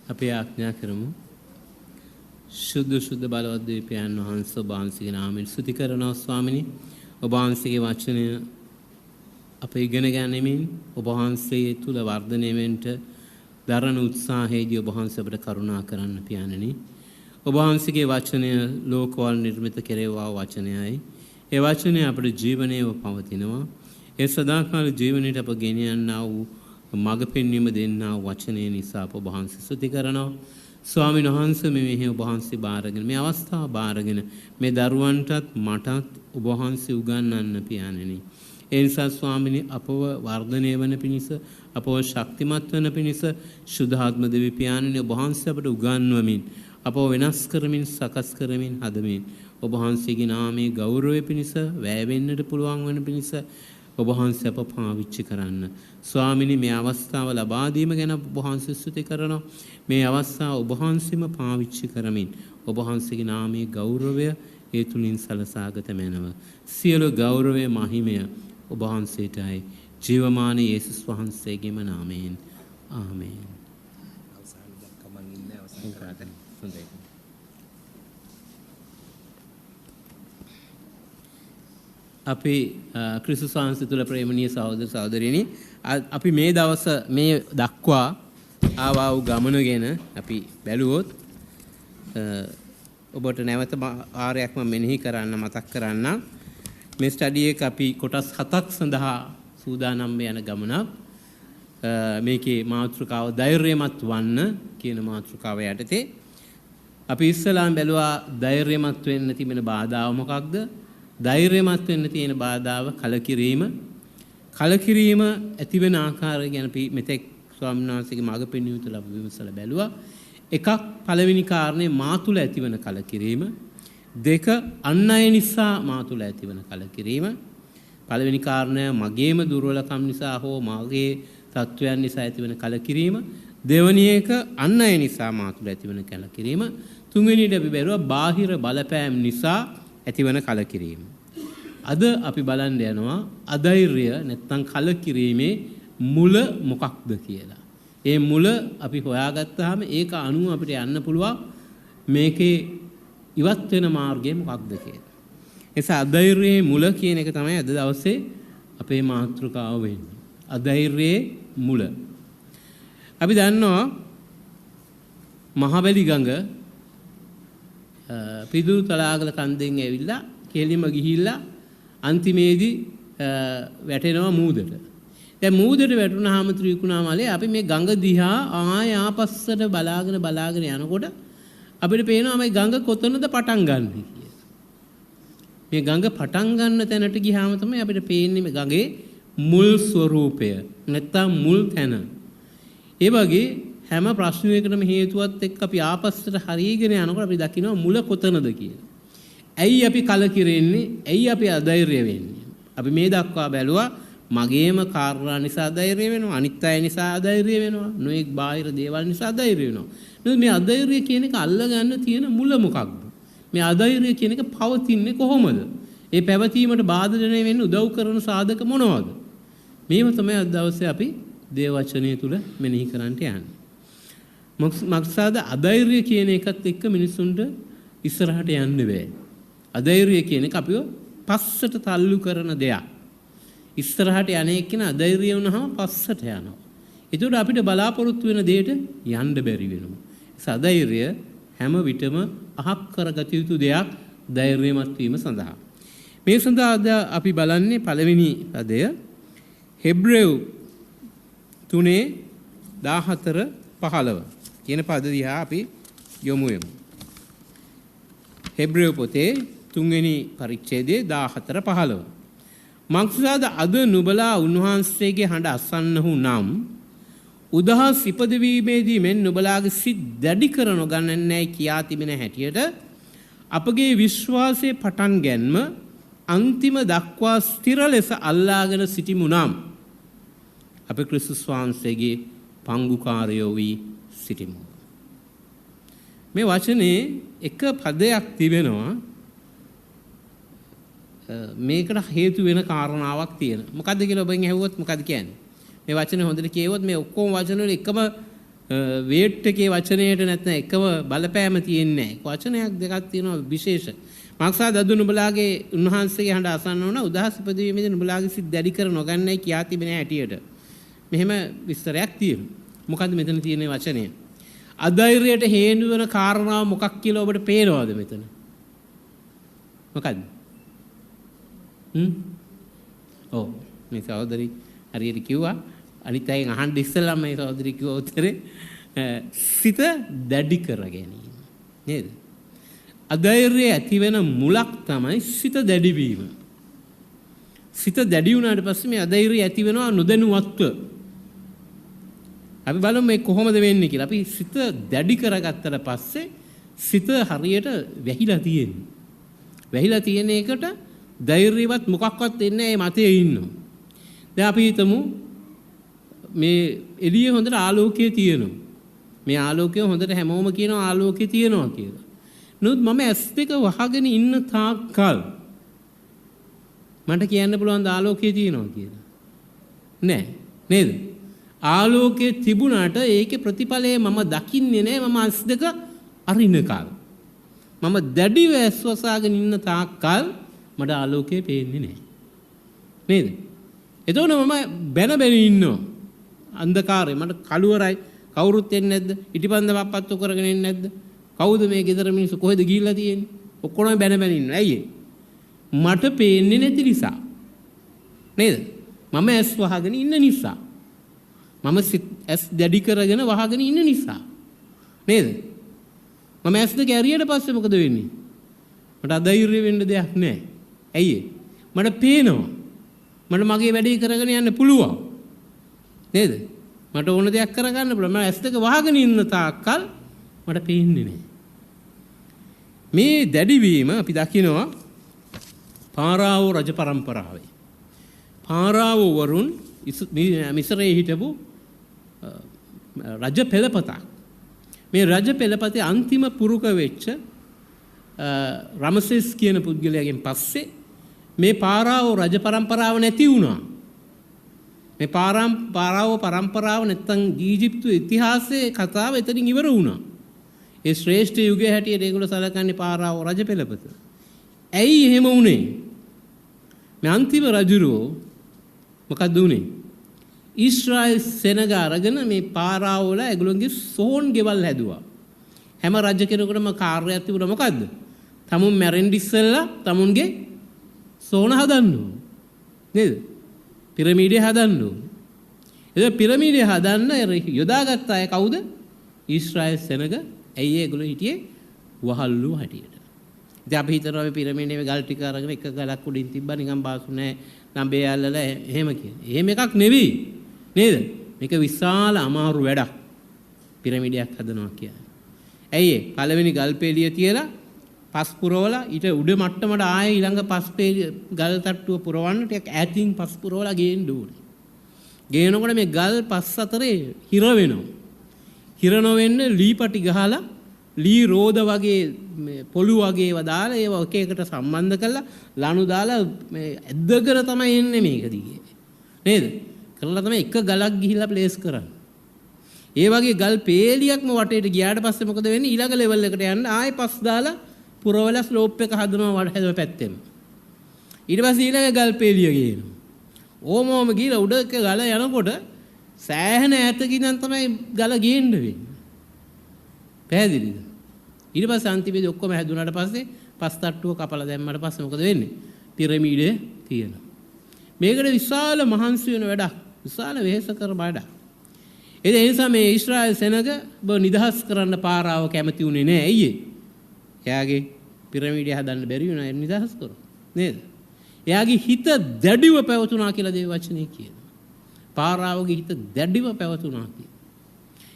අපි ආඥා කරමු. සුද්ධ බලවත් දීපයන් වහන්සේ ඔබ වහන්සේගේ නාමයෙන් ස්තුති කරනවා ස්වාමිනී. ඔබ වහන්සේගේ වචනය අප ඉගෙන ගැනීමෙන් ඔබ වහන්සේ තුල වර්ධනය වෙන්නට දරන උත්සාහයේදී ඔබ වහන්සේ අපට කරුණා කරන්න පියාණෙනි. ඔබ වහන්සේගේ වචනය ලෝකවල නිර්මිත කෙරෙව්වා වචනයයි. ඒ වචනය අපේ ජීවනයේව පවතිනවා. ඒ සදාකාල ජීවනයේට අප ගෙනියන්නා වූ මඟ පෙන්වීම දෙන්නා වචනය නිසා ඔබ වහන්සේ ස්තුති කරනවා. ස්වාමීන් වහන්සේ මෙහි ඔබ වහන්සේ බාරගෙන මේ අවස්ථාව බාරගෙන මේ දරුවන්ටත් මටත් ඔබ වහන්සේ උගන්වන්න පියාණෙනි. ඒ නිසා ස්වාමීනි අපව වර්ධනය වන පිණිස අපව ශක්තිමත් වන පිණිස සුද්ධාත්ම දෙවි පියාණෙනි ඔබ වහන්සේ අපට උගන්වමින් අපව වෙනස් කරමින් සකස් කරමින් හදමින් ඔබ වහන්සේගේ නාමයේ ගෞරවය පිණිස වැය වෙන්නට පුළුවන් වන පිණිස ඔබ වහන්සේ අප පාවිච්චි කරන්න. ස්වාමිනී මේ අවස්ථාව ලබා දීම ගැන ඔබ වහන්සේ ස්තුති කරනවා. මේ අවස්ථාව ඔබ වහන්සේම පාවිච්චි කරමින් ඔබ වහන්සේගේ නාමයේ ගෞරවය ඒ තුලින් සලසාගත මැනව. සියලු ගෞරවය මහිමය ඔබ වහන්සේටයි ජීවමාන යේසුස් වහන්සේගේම නාමයෙන්. ආමේන්. අවසාන දක්වමින් ඉන්නේ අවසන් කරගන්න. හොඳයි. අපි ක්‍රිස්තුස් වහන්සේ තුල ප්‍රේමණීය සහෝදර සහෝදරියනි අපි මේ දවස මේ දක්වා ආවා වූ ගමන ගැන අපි බැලුවොත් ඔබට නැවත ආරයක් මම මෙනෙහි කරන්න මතක් කරන්න මේ ස්ටඩි එක අපි කොටස් 7ක් සඳහා සූදානම් යන ගමනක් මේකේ මාතෘකාව ධෛර්යමත් වන්න කියන මාතෘකාව යටතේ අපි ඉස්සලාම බැලුවා ධෛර්යමත් වෙන්න තිබෙන බාධාව මොකක්ද? ධෛර්යමත් වෙන්න තියෙන බාධාව කලකිරීම. කලකිරීම ඇතිවෙන ආකාරය ගැන අපි මෙතෙක් ස්වාමීන් වහන්සේගේ මඟ පෙන්වීම තුළ අපි විමසලා බැලුවා. එකක් පළවෙනි කාරණේ මා තුළ ඇතිවන කලකිරීම. දෙක අන් අය නිසා මා තුළ ඇතිවන කලකිරීම. පළවෙනි කාරණය මගේම දුර්වලකම් නිසා හෝ මගේ තත්වයන් නිසා ඇතිවන කලකිරීම. දෙවැනි එක අන් අය නිසා මා තුළ ඇතිවන කලකිරීම. තුන්වෙනිට අපි බැලුවා බාහිර බලපෑම් නිසා ඇතිවන කලකිරීම. අද අපි බලන්න යනවා අධෛර්ය නැත්නම් කලකිරීමේ මුල මොකක්ද කියලා. ඒ මුල අපි හොයාගත්තාම ඒක අනුව අපිට යන්න පුළුවන් මේකේ ඉවත් වෙන මාර්ගය මොකක්ද කියලා. එසා අධෛර්යයේ මුල කියන එක තමයි අද දවසේ අපේ මාතෘකාව වෙන්නේ. අධෛර්යයේ මුල. අපි දන්නවා මහවැලි ගඟ පිදුරු තලාගල කන්දෙන් ඇවිල්ලා කෙලිම ගිහිල්ලා අන්තිමේදී වැටෙනවා මූදට. දැන් මූදට වැටුණාම ත්‍රිකුණාමලේ අපි මේ ගඟ දිහා ආය ආපස්සට බලාගෙන යනකොට අපිට පේනවා මේ ගඟ කොතනද පටන් ගන්න කියලා. මේ ගඟ පටන් ගන්න තැනට ගියාම තමයි අපිට පේන්නේ මේ ගඟේ මුල් ස්වરૂපය නැත්තම් මුල් තැන. ඒ වගේ හැම ප්‍රශ්නයකටම හේතුවත් එක්ක අපි ආපස්සට හරියගෙන යනකොට අපි දකිනවා මුල කොතනද කියලා. ඇයි අපි කලකිරෙන්නේ? ඇයි අපි අධෛර්ය වෙන්නේ? අපි මේ දක්වා බැලුවා මගේම කාරණා නිසා අධෛර්ය වෙනවා, අනිත් අය නිසා අධෛර්ය වෙනවා, නොඑක් බාහිර දේවල් නිසා අධෛර්ය වෙනවා. මේ අධෛර්ය කියන එක අල්ලගන්න තියෙන මුල මොකක්ද? මේ අධෛර්ය කියන එක පවතින්නේ කොහොමද? ඒ පැවතීමට බාධා වෙන්න උදව් කරන සාධක මොනවද? මේව තමයි අද දවසේ අපි දේව වචනය තුල මෙනෙහි කරන්නට යන්නේ. මක්සාද අධෛර්ය කියන එකත් එක්ක මිනිසුන්ට ඉස්සරහට යන්න බෑ. අධෛර්ය කියන එක අපිව පස්සට තල්ලු කරන දෙයක්. ඉස්සරහට යන්නේ කියන අධෛර්ය වුණාම පස්සට යනවා. ඒකට අපිට බලාපොරොත්තු වෙන දෙයට යන්න බැරි වෙනවා. ඒ අධෛර්ය හැම විටම අහක් කරගත යුතු දෙයක් ධෛර්යමත් වීම සඳහා. මේ සඳහා අපි බලන්නේ පළවෙනි පදය හෙබ්‍රේව් 3:14-15 කියන පද දිහා අපි යොමු වෙමු. හෙබ්‍රේව පොතේ 3වෙනි පරිච්ඡේදයේ 14-15. මක්සාද අද නුබලා උන්වහන්සේගේ හඬ අසන්නහු නම් උදහස් ඉපදවීමේදී මෙන් නුබලාගේ සිත් දැඩි කර නොගන්නන්නේ කියා තිබෙන හැටියට අපගේ විශ්වාසයේ පටන් ගැනීම අන්තිම දක්වා ස්ථිර ලෙස අල්ලාගෙන සිටිමු නම් අපි ක්‍රිස්තුස් වහන්සේගේ පංගුකාරයෝ වී සිටිමු. මේ වචනේ එක පදයක් තිබෙනවා මේකට හේතු වෙන කාරණාවක් තියෙන. මොකද්ද කියලා ඔබෙන් ඇහුවොත් මොකද්ද කියන්නේ? මේ වචනේ හොඳට කියවුවොත් මේ ඔක්කොම වචන වල එකම වේට් එකේ වචනයට නැත්නම් එකම බලපෑම තියෙන්නේ නැහැ. වචනයක් දෙකක් තියෙනවා විශේෂ. මාක්සා දදු නුඹලාගේ උන්වහන්සේගේ හඬ අසන්න ඕන උදහස් ඉපදීමේදී නුඹලාගේ සිත් දැඩි කර නොගන්නයි කියා තිබෙන හැටියට. මෙහෙම විස්තරයක් තියෙනවා. මොකද්ද මෙතන තියෙන වචනය? අධෛර්යයට හේතු වෙන කාරණාව මොකක් කියලා ඔබට පේනවද මෙතන? මොකද්ද? ඔව් මේ සහෝදරි හරියට කිව්වා. අනිත් අයගෙන් අහන්න ඉස්සෙල්ලාම මේ සහෝදරි කිව්ව උත්තරේ සිත දැඩි කර ගැනීම. නේද? අධෛර්යය ඇති වෙන මුලක් තමයි සිත දැඩි වීම. සිත දැඩි වුණාට පස්සේ මේ අධෛර්යය ඇති වෙනවා නොදැනුවත්ව. අපි බලමු මේ කොහොමද වෙන්නේ කියලා. අපි සිත දැඩි කරගත්තට පස්සේ සිත හරියට වැහිලා තියෙන්නේ. වැහිලා තියෙන එකට ධෛර්යවත් මොකක්වත් දෙන්නේ නැහැ. මතයේ ඉන්නවා. දැන් අපි හිතමු මේ එළියේ හොඳට ආලෝකය තියෙනවා. මේ ආලෝකය හොඳට හැමෝම කියනවා ආලෝකය තියෙනවා කියලා. නමුත් මම S2 වහගෙන ඉන්න තාක්කල් මට කියන්න පුළුවන් ආලෝකය තියෙනවා කියලා. නෑ නේද? ආලෝකයේ තිබුණාට ඒකේ ප්‍රතිඵලය මම දකින්නේ නෑ. මම S2 අරින්න කාල. මම දැඩිව ඇස්වසාගෙන ඉන්න තාක්කල් මට ආලෝකය පේන්නේ නෑ. නේද? එතකොට මම බැන ඉන්නවා. අන්ධකාරය මට කළුවරයි කවුරුත් එන්නේ නැද්ද? ඉටිපන්ද පප්පත්තු කරගෙන ඉන්නේ නැද්ද? කවුද මේ ගෙදර මිනිස්සු කොහෙද ගිහිල්ලා තියෙන්නේ? ඔක්කොම බැන ඉන්නවා. ඇයි මට පේන්නේ නැති නිසා. නේද? මම ඇස් වහගෙන ඉන්න නිසා. මම ඇස් දැඩි කරගෙන වහගෙන ඉන්න නිසා. නේද? මම ඇස් දෙක ඇරියට පස්සේ මොකද වෙන්නේ? මට අධෛර්ය වෙන්න දෙයක් නැහැ. ඇයි මට පේනවා. මට මගේ වැඩේ කරගෙන යන්න පුළුවන්. නේද? මට ඕන දෙයක් කරගන්න පුළුවන්. මම ඇස් දෙක වහගෙන ඉන්න තාක්කල් මට පේන්නේ නැහැ. මේ දැඩිවීම අපි දකිනවා පාරාවෝ රජ පරම්පරාවේ. පාරාවෝ වරුන් මිස්රයේ හිටපු රජ පෙළපතක්. මේ රජ පෙළපතේ අන්තිම පුරුක වෙච්ච රමසෙස් කියන පුද්ගලයාගෙන් පස්සේ මේ පාරාවෝ රජ පරම්පරාව නැති වුණා. මේ පාරාවෝ පරම්පරාව නැත්තම් ඊජිප්තු ඉතිහාසයේ කතාව එතනින් ඉවර වුණා. ඒ ශ්‍රේෂ්ඨ යුගයේ හැටියට ඒගොල්ලෝ සලකන්නේ පාරාවෝ රජ පෙළපත. ඇයි එහෙම වුනේ? මේ අන්තිම රජුරෝ මොකද වුනේ? ඊශ්‍රායෙල් සෙනග අරගෙන මේ පාරාවෝලා ඒගොල්ලෝගේ සෝන් ගෙවල් හැදුවා. හැම රජ කෙනෙකුටම කාර්යයක් තිබුණා. මොකද්ද? තමුන් මැරෙන්න ඉස්සෙල්ලා තමුන්ගේ සෝන හදන්න ඕන. නේද? පිරමීඩය හදන්න ඕන. ඒ පිරමීඩය හදන්න යොදාගත්ත අය කවුද? ඊශ්‍රායෙල් සෙනග. ඇයි ඒගොල්ලෝ හිටියේ වහල්ලු හැටියට. ඉතින් අපි හිතනවා මේ පිරමීඩේ ගල් ටික අරගෙන එක ගලක් උඩින් තිබ්බා නිකන් බාසු නැහැ නම්බේ ඇල්ලලා එහෙම කියන්නේ. එහෙම එකක් නෙවෙයි. නේද? මේක විශාල අමාරු වැඩක්. පිරමීඩයක් හදනවා කියන්නේ. ඇයි ඒ? පළවෙනි ගල් පෙළිය තියලා පස් පුරවලා ඊට උඩ මට්ටමට ආයේ ඊළඟ පස් පෙළිය ගල් තට්ටුව පුරවන්න ටිකක් ඈතින් පස් පුරවලා ගේන්න ඕනේ. ගේනකොට මේ ගල් පස් අතරේ හිර වෙනවා. හිර නොවෙන්න ලීපටි ගහලා ලී රෝද වගේ මේ පොළු වගේ ඒවා දාලා ඒවා එක එකට සම්බන්ධ කරලා ලණු දාලා මේ ඇද්දගෙන තමයි එන්නේ මේක දිගේ. නේද? කරලා තමයි එක ගලක් ගිහිල්ලා ප්ලේස් කරන්නේ. ඒ වගේ ගල් පේලියක්ම වටේට ගියාට පස්සේ මොකද වෙන්නේ? ඊළඟ ලෙවල් එකට යන්න ආයෙ පස් දාලා පුරවලා ස්ලෝප් එක හදනවා වඩ හැද පැත්තෙම. ඊට පස්සේ ඊළඟ ගල් පේලිය ගේනවා. ඕමෝම ගිහලා උඩ එක ගල යනකොට සෑහෙන ඈතකින් ඉඳන් තමයි ගල ගේන්න වෙන්නේ. පැහැදිලිද? ඊට පස්සේ අන්තිමේදී ඔක්කොම හැදුනාට පස්සේ පස් තට්ටුව කපලා දැම්මට පස්සේ මොකද වෙන්නේ? පිරමීඩය තියෙනවා. මේකට විශාල මහන්සි වෙන වැඩක්. විශාල වෙහෙසකර වැඩක්. ඒ නිසා මේ ඊශ්‍රායෙල් සෙනග නිදහස් කරන්න පාරාව කැමති උනේ නෑ. ඇයි? එයාගේ පිරමීඩය හදන්න බැරි වුණා. ඒ නිදහස් කරා. නේද? එයාගේ හිත දැඩිව පැවතුණා කියලා දේ වචනේ කියනවා. පාරාවගේ හිත දැඩිව පැවතුණා කියලා.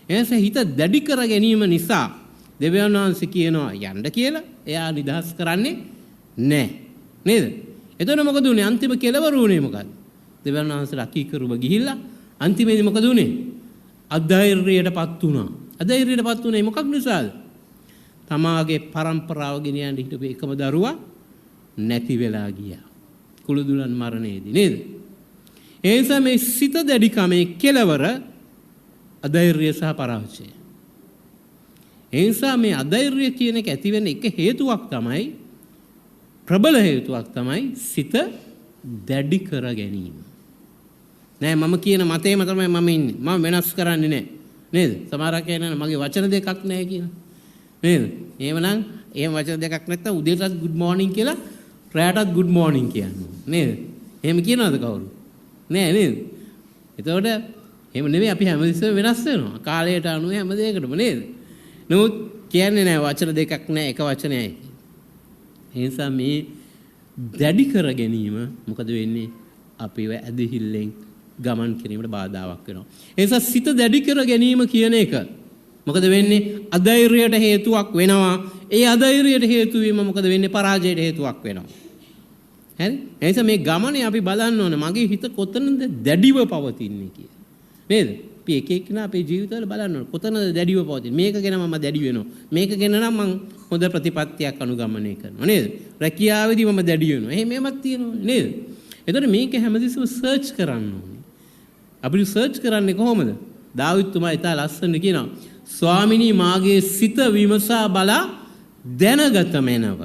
එනිසා හිත දැඩි කර ගැනීම නිසා දෙවියන් වහන්සේ කියනවා යන්න කියලා. එයා නිදහස් කරන්නේ නැහැ. නේද? එතන මොකද උනේ? අන්තිම කෙලවර උනේ මොකද්ද? දෙවියන් වහන්සේලා අකීකරුව ගිහිල්ලා අන්තිමේදී මොකද උනේ? අධෛර්යයටපත් වුණා. අධෛර්යයටපත් උනේ මොකක් නිසාද? තමාගේ පරම්පරාව ගෙනියන්න හිටපු එකම දරුවා නැති වෙලා ගියා. කුළුදුලන් මරණයේදී නේද? ඒ නිසා මේ සිත දැඩිකමේ කෙලවර අධෛර්යය සහ පරාජය. ඒ නිසා මේ අධෛර්යය කියන එක ඇති වෙන එක හේතුවක් තමයි, ප්‍රබල හේතුවක් තමයි සිත දැඩි කර ගැනීම. නෑ මම කියන මතේම තමයි මම ඉන්නේ. මම වෙනස් කරන්නේ නෑ. නේද? සමහරක් කියනවා මගේ වචන දෙකක් නෑ කියලා. නේද? එහෙමනම් එහෙම වචන දෙකක් නැත්තම් උදේටත් good morning කියලා රාටත් good morning කියන්නේ. නේද? එහෙම කියනවද කවුරු? නෑ නේද? එතකොට එහෙම නෙමෙයි අපි හැමතිස්සෙම වෙනස් වෙනවා. කාලයට අනුව හැම දෙයකටම නේද? නමුත් කියන්නේ නෑ වචන දෙකක් නෑ එක වචනයයි. ඒ නිසා මේ දැඩි කර ගැනීම මොකද වෙන්නේ? අපිව ඇදහිල්ලෙන් ගමන් කිරීමට බාධාවක් වෙනවා. ඒ නිසා සිත දැඩි කර ගැනීම කියන එක මොකද වෙන්නේ? අධෛර්යයට හේතුවක් වෙනවා. ඒ අධෛර්යයට හේතු වීම මොකද වෙන්නේ? පරාජයට හේතුවක් වෙනවා. හරි? ඒ නිසා මේ ගමනේ අපි බලන්න ඕනේ මගේ හිත කොතනද දැඩිව පවතින්නේ කියලා. නේද? අපි එක එකනා අපේ ජීවිතවල බලන්න ඕනේ කොතනද දැඩිව පවතින්නේ. මේක ගැන මම දැඩි වෙනවා. මේක ගැන නම් මම හොඳ ප්‍රතිපත්තියක් අනුගමනය කරනවා. නේද? රැකියාවේදී මම දැඩි වෙනවා. එහෙමයක් තියෙනවා නේද? එතකොට මේක හැමදෙස්සම සර්ච් කරන්න ඕනේ. අපි සර්ච් කරන්නේ කොහොමද? දාවිත්තුමා ඉතා ලස්සනට කියනවා ස්වාමිනී මාගේ සිත විමසා බලා දැනගත මැනව.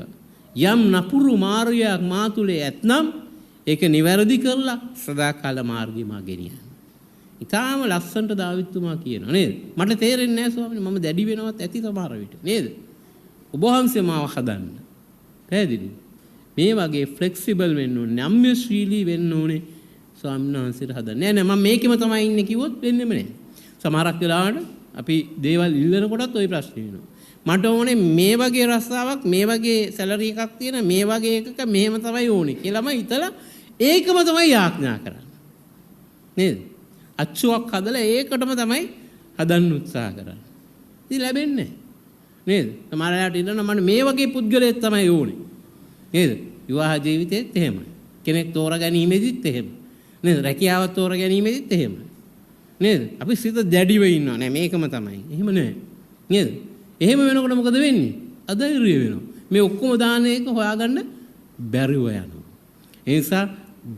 යම් නපුරු මාර්ගයක් මා තුලේ ඇතනම් ඒක නිවැරදි කරලා සදාකාල මාර්ගය මා ගෙනියන්න. ඉතාලම ලස්සනට දාවිත්තුමා කියනවා නේද? මට තේරෙන්නේ නැහැ ස්වාමීනි මම දැඩි වෙනවත් ඇති සමහර විට නේද? ඔබ වහන්සේ මාව හදන්න. පැහැදිලිද? මේ වගේ ෆ්ලෙක්සිබල් වෙන්න ඕනේ, නම්‍යශීලී වෙන්න ඕනේ ස්වාමීන් වහන්සේට හදන්න. නෑ මම මේකෙම තමයි ඉන්නේ කිව්වොත් වෙන්නේම නෑ. සමහරක් වෙලාවට අපි දේවල් ඉල්ලන කොටත් ওই ප්‍රශ්නේ වෙනවා. මට ඕනේ මේ වගේ රස්සාවක්, මේ වගේ සැලරි එකක් තියෙන, මේ වගේ එකක මෙහෙම තමයි ඕනේ කියලාම හිතලා ඒකම තමයි යාඥා කරන්නේ. නේද? අච්චුවක් හදලා ඒකටම තමයි හදන්න උත්සාහ කරන්නේ. ඉතින් ලැබෙන්නේ නේද? සමහරවිට ඉන්නන මම මේ වගේ පුද්ගලයෙක් තමයි ඕනේ. නේද? විවාහ ජීවිතේත් එහෙමයි. කෙනෙක් තෝරාගැනීමේදීත් එහෙමයි. නේද? රැකියාව තෝරාගැනීමේදීත් එහෙමයි. නේද? අපි සිත දැඩිව ඉන්නවා. නෑ මේකම තමයි. එහෙම නෑ. නේද? එහෙම වෙනකොට මොකද වෙන්නේ? අධෛර්ය වෙනවා. මේ ඔක්කොම දාන එක හොයාගන්න බැරිව යනවා. ඒ නිසා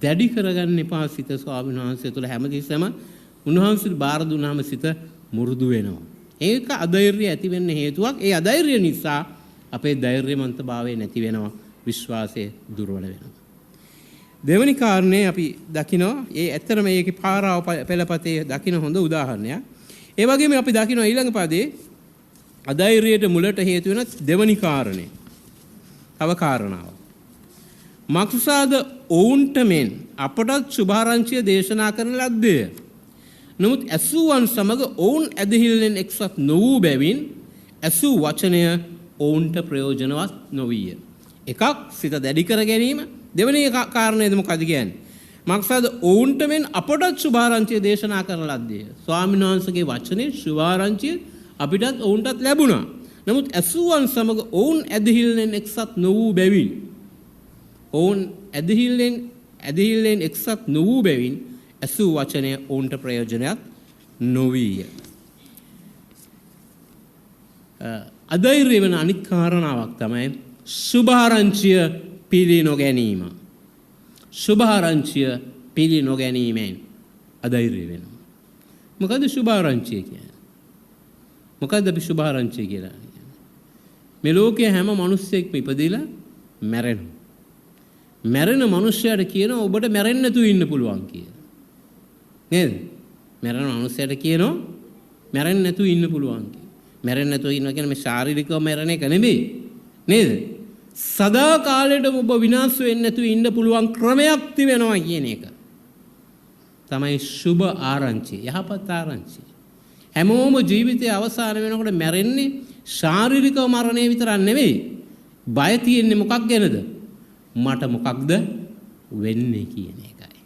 දැඩි කරගන්න එපා සිත ස්වාමීන් වහන්සේ තුළ හැමතිස්සෙම උන්වහන්සේට බාර දුන්නාම සිත මුරුදු වෙනවා. ඒක අධෛර්ය ඇති වෙන්න හේතුවක්. ඒ අධෛර්ය නිසා අපේ ධෛර්යමන්තභාවය නැති වෙනවා. විශ්වාසය දුර්වල වෙනවා. දෙවැනි කාරණේ අපි දකිනවා ඒ ඇත්තටම මේකේ පාරාව පෙළපතේ දකින හොඳ උදාහරණයක්. ඒ වගේම අපි දකිනවා ඊළඟ පදේ අධෛර්යයට මුලට හේතු වෙන දෙවැනි කාරණේ. තව කාරණාවක්. මක්සාද ඔවුන්ට මෙන් අපටත් සුභාරංචිය දේශනා කරන ලද්දේ. නමුත් ඇසුවන් සමග ඔවුන් ඇදහිල්ලෙන් එක්සත් නොවූ බැවින් ඇසූ වචනය ඔවුන්ට ප්‍රයෝජනවත් නොවිය. එකක් සිත දැඩි කර ගැනීම. දෙවෙනි කාරණේද මොකද කියන්නේ? මක්සාද ඔවුන්ට මෙන් අපටත් සුභාරංචිය දේශනා කරන ලද්දේ. ස්වාමීන් වහන්සේගේ වචනේ සුභාරංචිය අපිටත් ඔවුන්ටත් ලැබුණා. නමුත් ඇසුවන් සමග ඔවුන් ඇදහිල්ලෙන් එක්සත් නොවූ බැවින් ඔවුන් ඇදහිල්ලෙන් එක්සත් නොවූ බැවින් ඇසූ වචනය ඔවුන්ට ප්‍රයෝජනයක් නොවීය. අධෛර්ය වෙන අනිත් කාරණාවක් තමයි සුභාරංචිය පිළි නොගැනීම. සුභාරංචිය පිළි නොගැනීමෙන් අධෛර්ය වෙනවා. මොකද සුභාරංචිය කියන්නේ? මොකද්ද අපි සුභාරංචිය කියලා කියන්නේ? මේ ලෝකයේ හැම මිනිස්සෙක්ම ඉපදිලා මැරෙනවා. මැරෙන මිනිස්සයාට කියනවා ඔබට මැරෙන්න නැතුව ඉන්න පුළුවන් කියලා. නේද? මැරෙන මිනිස්සයාට කියනවා මැරෙන්න නැතුව ඉන්න පුළුවන් කියලා. මැරෙන්න නැතුව ඉන්නවා කියන්නේ මේ ශාරීරිකව මැරෙන එක නෙමෙයි. නේද? සදා කාලෙටම ඔබ විනාශ වෙන්නේ නැතුව ඉන්න පුළුවන් ක්‍රමයක් තිබෙනවා කියන එක. තමයි සුභ ආරංචිය, යහපත් ආරංචිය. හැමෝම ජීවිතයේ අවසාන වෙනකොට මැරෙන්නේ ශාරීරිකව මරණය විතරක් නෙමෙයි. බය තියෙන්නේ මොකක් ගැනද? මට මොකක්ද වෙන්නේ කියන එකයි.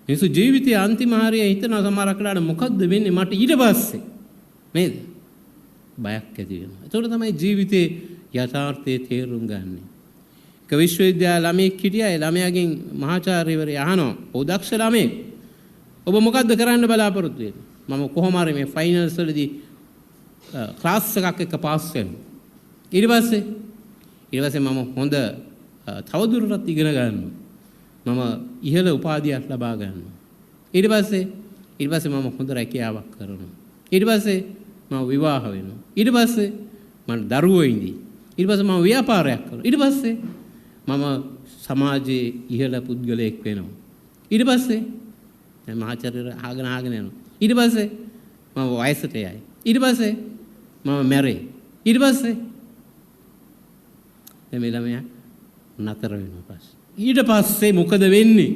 මිනිස්සු ජීවිතයේ අන්තිම හරිය හිතන සමහරකට මොකක්ද වෙන්නේ මට ඊට පස්සේ නේද? බයක් ඇති වෙනවා. ඒතකොට තමයි ජීවිතේ යථාර්ථයේ තේරුම් ගන්න. එක විශ්වවිද්‍යාල ළමයෙක් හිටියා. ඒ ළමයාගෙන් මහාචාර්යවරයා අහනවා "ඔව් දක්ෂ ළමයෙක්. ඔබ මොකද්ද කරන්න බලාපොරොත්තු වෙන්නේ?" "මම කොහොම හරි මේ ෆයිනල්ස් වලදී ක්ලාස් එකක් එක්ක පාස් වෙනවා." ඊට පස්සේ මම හොඳ තවදුරටත් ඉගෙන ගන්නවා. මම ඉහළ උපාධියක් ලබා ගන්නවා. ඊට ඊට පස්සේ මම හොඳ රැකියාවක් කරනවා. ඊට පස්සේ මම විවාහ වෙනවා. ඊට පස්සේ මම දරුවෝ ඉඳී. ඊට පස්සේ මම ව්‍යාපාරයක් කරනවා. ඊට පස්සේ මම සමාජයේ ඉහළ පුද්ගලයෙක් වෙනවා. ඊට පස්සේ දැන් මහාචාර්ය ආගෙන යනවා. ඊට පස්සේ මම වයසට යයි. ඊට පස්සේ මම මැරෙයි. ඊට පස්සේ දැන් මේ ළමයා නතර වෙනවා පස්සේ. ඊට පස්සේ මොකද වෙන්නේ?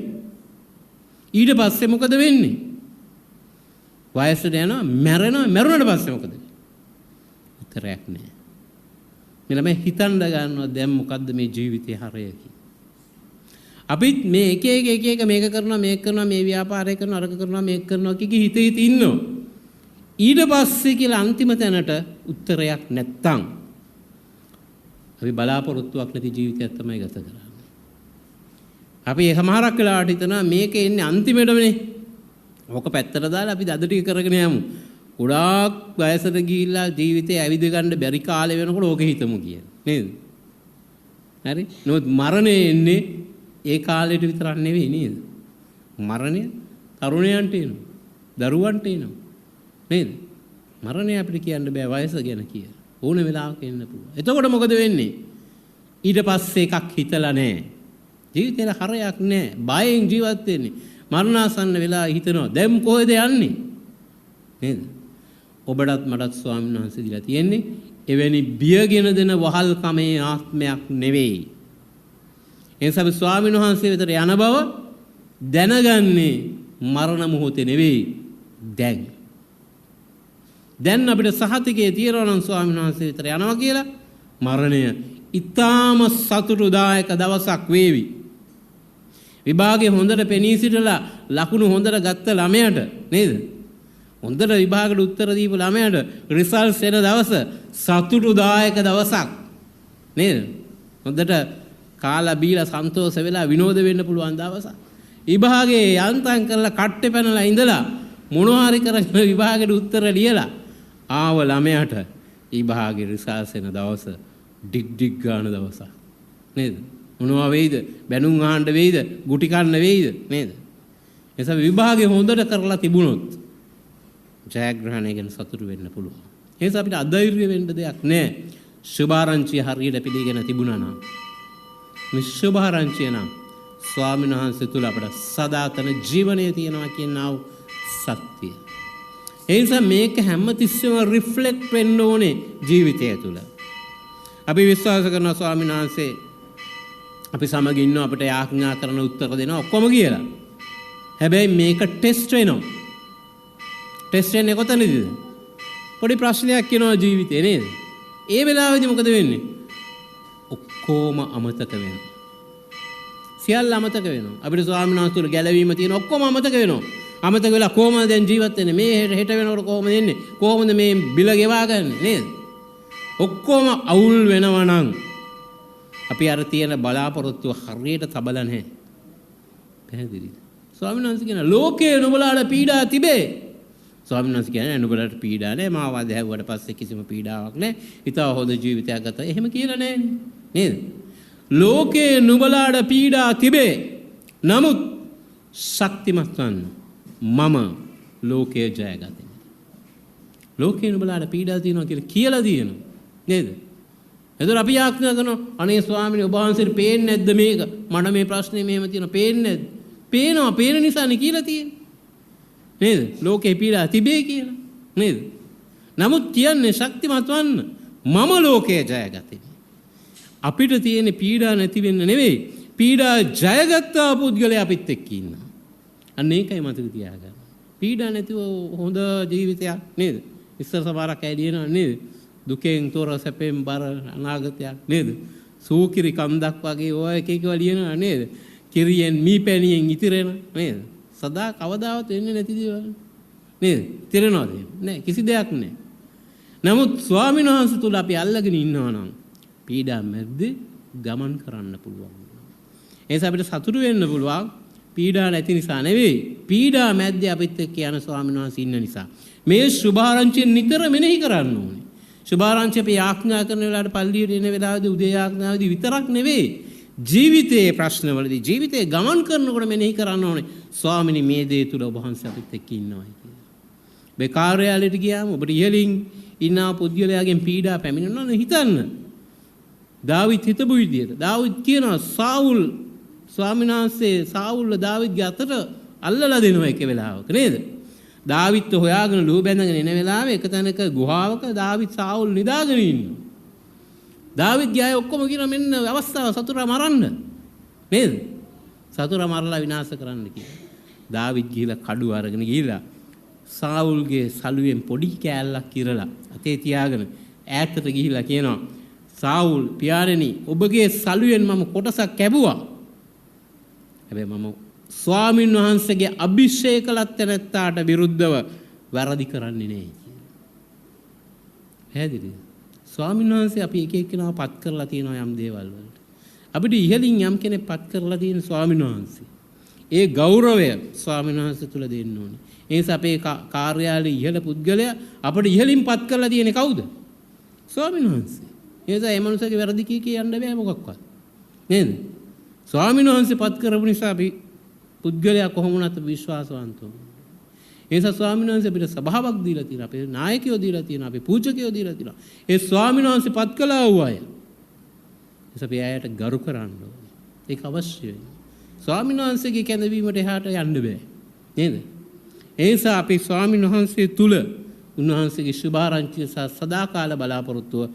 ඊට පස්සේ මොකද වෙන්නේ? වයසට යනවා, මැරෙනවා, මැරුණාට පස්සේ මොකද වෙන්නේ? උත්තරයක් නැහැ. මේ ළමයා හිතන්න ගන්නවා දැන් මොකද්ද මේ ජීවිතේ හරය කියලා. අපිත් මේ එක මේක කරනවා මේ ව්‍යාපාරය කරනවා අරක කරනවා මේක කරනවා කිකි හිතේ ඉන්නවා. ඊට පස්සේ කියලා අන්තිම තැනට උත්තරයක් නැත්තම් අපි බලාපොරොත්තුවක් නැති ජීවිතයක් තමයි ගත කරන්නේ. අපි සමහරක් වෙලාවට හිතනවා මේක එන්නේ අන්තිමටමනේ. ඕක පැත්තට දාලා අපි අද ටික කරගෙන යමු. ගොඩාක් වයසට ගිහිල්ලා ජීවිතේ ඇවිද ගන්න බැරි කාලේ වෙනකොට ඕක හිතමු කියලා. නේද? හරි? නමුත් මරණය එන්නේ ඒ කාලෙට විතරක් නෙවෙයි නේද? මරණය තරුණයන්ට එනවා. දරුවන්ට එනවා. නේද? මරණය අපිට කියන්න බෑ වයස ගැන කියලා. ඕන වෙලාවක එන්න පුළුවන්. එතකොට මොකද වෙන්නේ? ඊට පස්සේ එකක් හිතලා නැහැ. ජීවිතේ හරයක් නැහැ. බයෙන් ජීවත් වෙන්නේ. මරණාසන්න වෙලා හිතනවා දැන් කොහෙද යන්නේ? නේද? ඔබටත් මටත් ස්වාමීන් වහන්සේ දීලා තියෙන්නේ එවැනි බියගෙන දෙන වහල්කමේ ආත්මයක් නෙවෙයි. එනිසා ස්වාමීන් වහන්සේ වෙතට යන බව දැනගන්නේ මරණ මොහොතේ නෙවෙයි දැන්. දැන් අපිට සහතිකයේ තියනවා නම් ස්වාමීන් වහන්සේ වෙතට යනවා කියලා මරණය ඊටාම සතුටුදායක දවසක් වේවි. විභාගේ හොඳට පෙනී සිටලා ලකුණු හොඳට ගත්ත ළමයාට නේද? හොඳට විභාගයට උත්තර දීපු ළමයාට රිසල්ට්ස් එන දවස සතුටුදායක දවසක් නේද? හොඳට කාලා බීලා සන්තෝෂ වෙලා විනෝද වෙන්න පුළුවන් දවසක්. විභාගේ යන්තම් කරලා කට්ටේ පැනලා ඉඳලා මොනවා හරි කරගෙන විභාගයට උත්තර ලියලා ආව ළමයාට විභාගේ රිසල්ට්ස් එන දවස ඩිග් ගන්න දවසක් නේද? මොනවා වෙයිද? බැනුම් ආහන්න වෙයිද? ගුටි කන්න වෙයිද? නේද? එසම විභාගේ හොඳට කරලා තිබුණොත් ජයග්‍රහණය ගැන සතුටු වෙන්න පුළුවන්. ඒ නිසා අපිට අධෛර්ය වෙන්න දෙයක් නැහැ. සුභාරංචිය හරියට පිළිගෙන තිබුණා නම් මේ සුභාරංචිය නම් ස්වාමීන් වහන්සේ තුල අපට සදාතන ජීවනයේ තියෙනවා කියනවා සත්‍යය. ඒ නිසා මේක හැමතිස්සෙම රිෆ්ලෙක්ට් වෙන්න ඕනේ ජීවිතය තුළ. අපි විශ්වාස කරනවා ස්වාමීන් වහන්සේ අපි සමග ඉන්නවා අපිට යාඥා කරන උත්තර දෙනවා ඔක්කොම කියලා. හැබැයි මේක ටෙස්ට් වෙනවා. ටෙස්ට් වෙන්නේ කොතනදද? පොඩි ප්‍රශ්නයක් එනවා ජීවිතේ නේද? ඒ වෙලාවේදී මොකද වෙන්නේ? ඔක්කොම අමතක වෙනවා. සියල්ල අමතක වෙනවා. අපිට ස්වාමීන් වහන්සේ තුළ ගැලවීම තියෙන ඔක්කොම අමතක වෙනවා. අමතක වෙලා කොහොමද දැන් ජීවත් වෙන්නේ? මේ හෙට වෙනකොට කොහොමද එන්නේ? කොහොමද මේ බිල ගෙවා ගන්නේ නේද? ඔක්කොම අවුල් වෙනවා නම් අපි අර තියෙන බලාපොරොත්තුව හරියට තබලා නැහැ. පැහැදිලිද? ස්වාමීන් වහන්සේ කියන ලෝකේ නුඹලාට පීඩා තිබේ. ස්වාමීන් වහන්සේ කියන්නේ නුඹලාට පීඩා නැහැ. මාව දැහැවුවට පස්සේ කිසිම පීඩාවක් නැහැ. ඊටව හොඳ ජීවිතයක් ගත. එහෙම කියලා නැහැ නේද? ලෝකේ නුඹලාට පීඩා තිබේ. නමුත් ශක්තිමත් වන්න මම ලෝකය ජයගතෙමි. ලෝකේ නුඹලාට පීඩා තියෙනවා කියලා දිනනවා නේද? එතකොට අපි ආඥා කරනවා අනේ ස්වාමීනි ඔබ වහන්සේට පේන්නේ නැද්ද මේක? මට මේ ප්‍රශ්නේ මෙහෙම තියෙනවා පේන්නේ නැද්ද? පේනවා පේන නිසානේ කියලා තියෙන්නේ. නේද? ලෝකේ පීඩා තිබේ කියලා. නේද? නමුත් කියන්නේ ශක්තිමත් වන්න මම ලෝකය ජයගතෙමි. අපිට තියෙන පීඩා නැති වෙන්න නෙවෙයි. පීඩා ජයගත්තා පුද්ගලයා අපිත් එක්ක ඉන්නවා. අන්න ඒකයි මතක තියාගන්න. පීඩා නැතිව හොඳ ජීවිතයක් නේද? ඉස්සර සමහරක් ඇලියනවා නේද? දුකෙන් තොර සැපෙන් බර අනාගතයක් නේද? සූකිරි කන්දක් වගේ ඔය එක එක ලියනවා නේද? කිරියෙන් මීපැණියෙන් ඉතිරෙන නේද? සදා කවදාවත් වෙන්නේ නැති දේවල් නේද? ඉතිරෙනවද? නෑ කිසි දෙයක් නෑ. නමුත් ස්වාමීන් වහන්සේ තුල අපි අල්ලගෙන ඉන්නවා නම් පීඩා මැද්දේ ගමන් කරන්න පුළුවන්. ඒ නිසා අපිට සතුටු වෙන්න පුළුවන්. පීඩා නැති නිසා නෙවෙයි. පීඩා මැද්දේ අපිත් එක්ක යන ස්වාමීන් වහන්සේ ඉන්න නිසා. මේ සුභාරංචිය නිතර මෙනෙහි කරන්න ඕනේ. සුභාරංචිය අපි යාඥා කරන වෙලාවට පල්ලියට එන වෙලාවදී උදේ යාඥාවේදී විතරක් නෙවෙයි. ජීවිතයේ ප්‍රශ්නවලදී ජීවිතේ ගමන් කරනකොට මෙනෙහි කරන්න ඕනේ ස්වාමිනී මේ දේ තුල ඔබ වහන්සේ අපිත් එක්ක ඉන්නවායි කියලා. මේ කාර්යාලයට ගියාම ඔබට ඉහළින් ඉන්න පුද්ගලයාගෙන් පීඩා පැමිණෙනවා නේ හිතන්න. දාවිත් හිතපු විදියට දාවිත් කියනවා සාවුල් ස්වාමීන් වහන්සේ සාවුල්ව දාවිත්ගේ අතට අල්ලලා දෙනවා එක වෙලාවක නේද? දාවිත් හොයාගෙන ලුහු බැඳගෙන එන වෙලාවේ එක තැනක ගුහාවක දාවිත් සාවුල් නිදාගෙන ඉන්නවා. දාවිත් ගියා ඔක්කොම කියන මෙන්න අවස්ථාව සතුරා මරන්න නේද? සතුරා මරලා විනාශ කරන්න කියලා. දාවිත් ගිහිලා කඩුව අරගෙන ගිහිලා සාවුල්ගේ සලුවෙන් පොඩි කෑල්ලක් ඉරලා අතේ තියාගෙන ඈතට ගිහිලා කියනවා සාවුල් පියාණෙනි ඔබගේ සලුවෙන් මම කොටසක් කැපුවා. හැබැයි මම ස්වාමින් වහන්සේගේ අභිෂේක ලත් නැත්තාට විරුද්ධව වැරදි කරන්නේ නැහැ කියලා. පැහැදිලිද? ස්වාමීන් වහන්සේ අපි එක එක්කෙනාව පත් කරලා තියෙනවා යම් දේවල් වලට. අපිට ඉහළින් යම් කෙනෙක් පත් කරලා තියෙන ස්වාමීන් වහන්සේ. ඒ ගෞරවය ස්වාමීන් වහන්සේ තුල දෙන්න ඕනේ. ඒ නිසා අපේ කාර්යාලයේ ඉහළ පුද්ගලයා අපිට ඉහළින් පත් කරලා තියෙන්නේ කවුද? ස්වාමීන් වහන්සේ. ඒ නිසා ඒ මනුස්සයාගේ වැරදි කී යන්න බෑ මොකක්වත්. නේද? ස්වාමීන් වහන්සේ පත් කරපු නිසා අපි පුද්ගලයා කොහොම වුණත් විශ්වාසවන්තව. ඒ නිසා ස්වාමීන් වහන්සේ අපිට සභාවක් දීලා තියෙනවා. අපේ නායකයෝ දීලා තියෙනවා. අපේ පූජකයෝ දීලා තියෙනවා. ඒ ස්වාමීන් වහන්සේ පත් කළා වූ අය. ඒ නිසා අපි අයට ගරු කරන්න ඕනේ. ඒක අවශ්‍යයි. ස්වාමීන් වහන්සේගේ කැඳවීමට එහාට යන්න බෑ. නේද? ඒ නිසා අපි ස්වාමීන් වහන්සේ තුල උන්වහන්සේගේ සුභාරංචිය සහ සදාකාල බලාපොරොත්තුව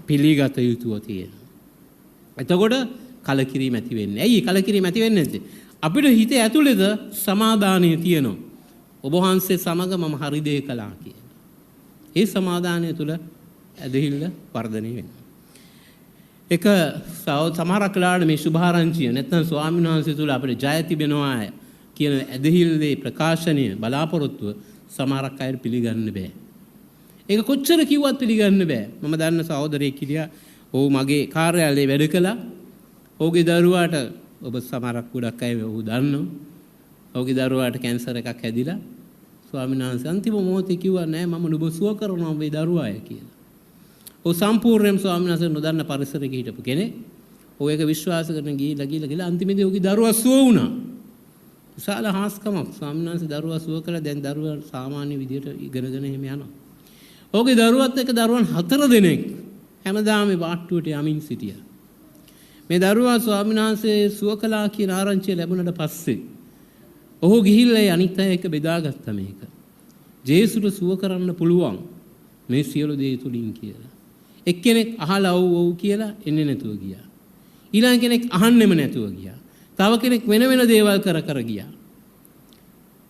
පිළිගත යුතුව තියෙනවා. එතකොට කලකිරීම ඇති වෙන්නේ. ඇයි කලකිරීම ඇති වෙන්නේ නැත්තේ? අපිට හිතේ ඇතුළේද සමාදානය තියෙනවා. ඔබ වහන්සේ සමග මම හරි දේ කළා කියලා. ඒ සමාදානය තුල ඇදහිල්ල වර්ධනය වෙනවා. එක සමහරක් වෙලාවට මේ සුභාරංචිය නැත්නම් ස්වාමීන් වහන්සේ තුල අපිට ජය තිබෙනවා කියන ඇදහිල්ලේ ප්‍රකාශනය බලාපොරොත්තුව සමහරක් අය පිළිගන්න බෑ. ඒක කොච්චර කිව්වත් පිළිගන්න බෑ. මම දන්න සහෝදරයෙක් කියා ඔව් මගේ කාර්යාලයේ වැඩ කළා. ඔහුගේ දරුවාට ඔබ සමහරක් ගොඩක් අය ඔහු දන්නවා. ඔහුගේ දරුවාට කැන්සර් එකක් හැදිලා ස්වාමීන් වහන්සේ අන්තිම මොහොතේ කිව්වා නෑ මම නුඹ සුව කරනවා මේ දරුවාය කියලා. ඔහු සම්පූර්ණයෙන්ම ස්වාමීන් වහන්සේ නොදන්න පරිසරයක හිටපු කෙනෙක්. ඔහු ඒක විශ්වාස කරන ගිහිලා අන්තිමේදී ඔහුගේ දරුවා සුව වුණා. විශාල හාස්කමක් ස්වාමීන් වහන්සේ දරුවා සුව කළා. දැන් දරුවා සාමාන්‍ය විදියට ඉගෙනගෙන එහෙම යනවා. ඔහුගේ දරුවත් එක්ක දරුවන් 4 දෙනෙක් හැමදාම මේ වාට්ටුවට යමින් සිටියා. මේ දරුවා ස්වාමීන් වහන්සේ සුව කළා කියන ආරංචිය ලැබුණාට පස්සේ ඔහු ගිහිල්ලා අනිත් අය එක්ක බෙදාගත්තා මේක. ජේසුට සුව කරන්න පුළුවන් මේ සියලු දේ තුලින් කියලා. එක්කෙනෙක් අහලා ඔව් කියලා එන්නේ නැතුව ගියා. ඊළඟ කෙනෙක් අහන්නෙම නැතුව ගියා. තව කෙනෙක් වෙන දේවල් කර ගියා.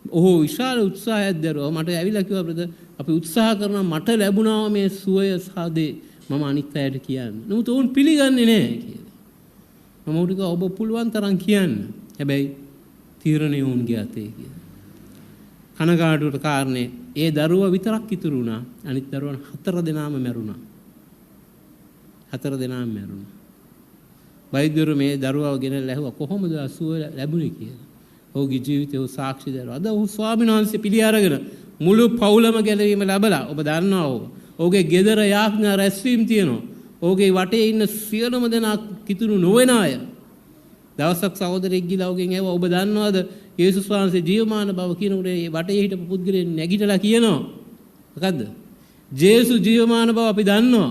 ඔහු විශාල උත්සාහයක් දරුවා මට ඇවිල්ලා කිව්වා බ්‍රදර් අපි උත්සාහ කරනවා මට ලැබුණා මේ සුවය සාදේ මම අනිත් අයට කියන්න. නමුත් ඔවුන් පිළිගන්නේ නැහැ කියලා. මම උඩ ඔබ පුළුවන් තරම් කියන්න. හැබැයි තීරණය වුන්ගේ අතේ කියලා. කනගාටුවට කාරණේ ඒ දරුවා විතරක් ඉතුරු වුණා. අනිත් දරුවන් 4 දෙනාම මැරුණා. 4 දෙනාම මැරුණා. වෛද්‍යවරු මේ දරුවාව ගෙනල්ලා ඇහුවා කොහොමද අසුව ලැබුණේ කියලා. ඔහුගේ ජීවිතේ සාක්ෂි දරුවා. අද ඔහු ස්වාමීන් වහන්සේ පිළි අරගෙන මුළු පවුලම ගැලවීම ලැබලා ඔබ දන්නවා ඔහුගේ ගෙදර යාඥා රැස්වීම තියෙනවා. ඔහුගේ වටේ ඉන්න සියලුම දෙනා කිතුණු නොවන අය. දවසක් සහෝදරයෙක් ගිහලා ඔහුගෙන් ඇහුවා ඔබ දන්නවද යේසුස් වහන්සේ ජීවමාන බව කියනකොට ඒ වටේ හිටපු පුද්ගලයන් නැගිටලා කියනවා මොකද්ද? ජේසුස් ජීවමාන බව අපි දන්නවා.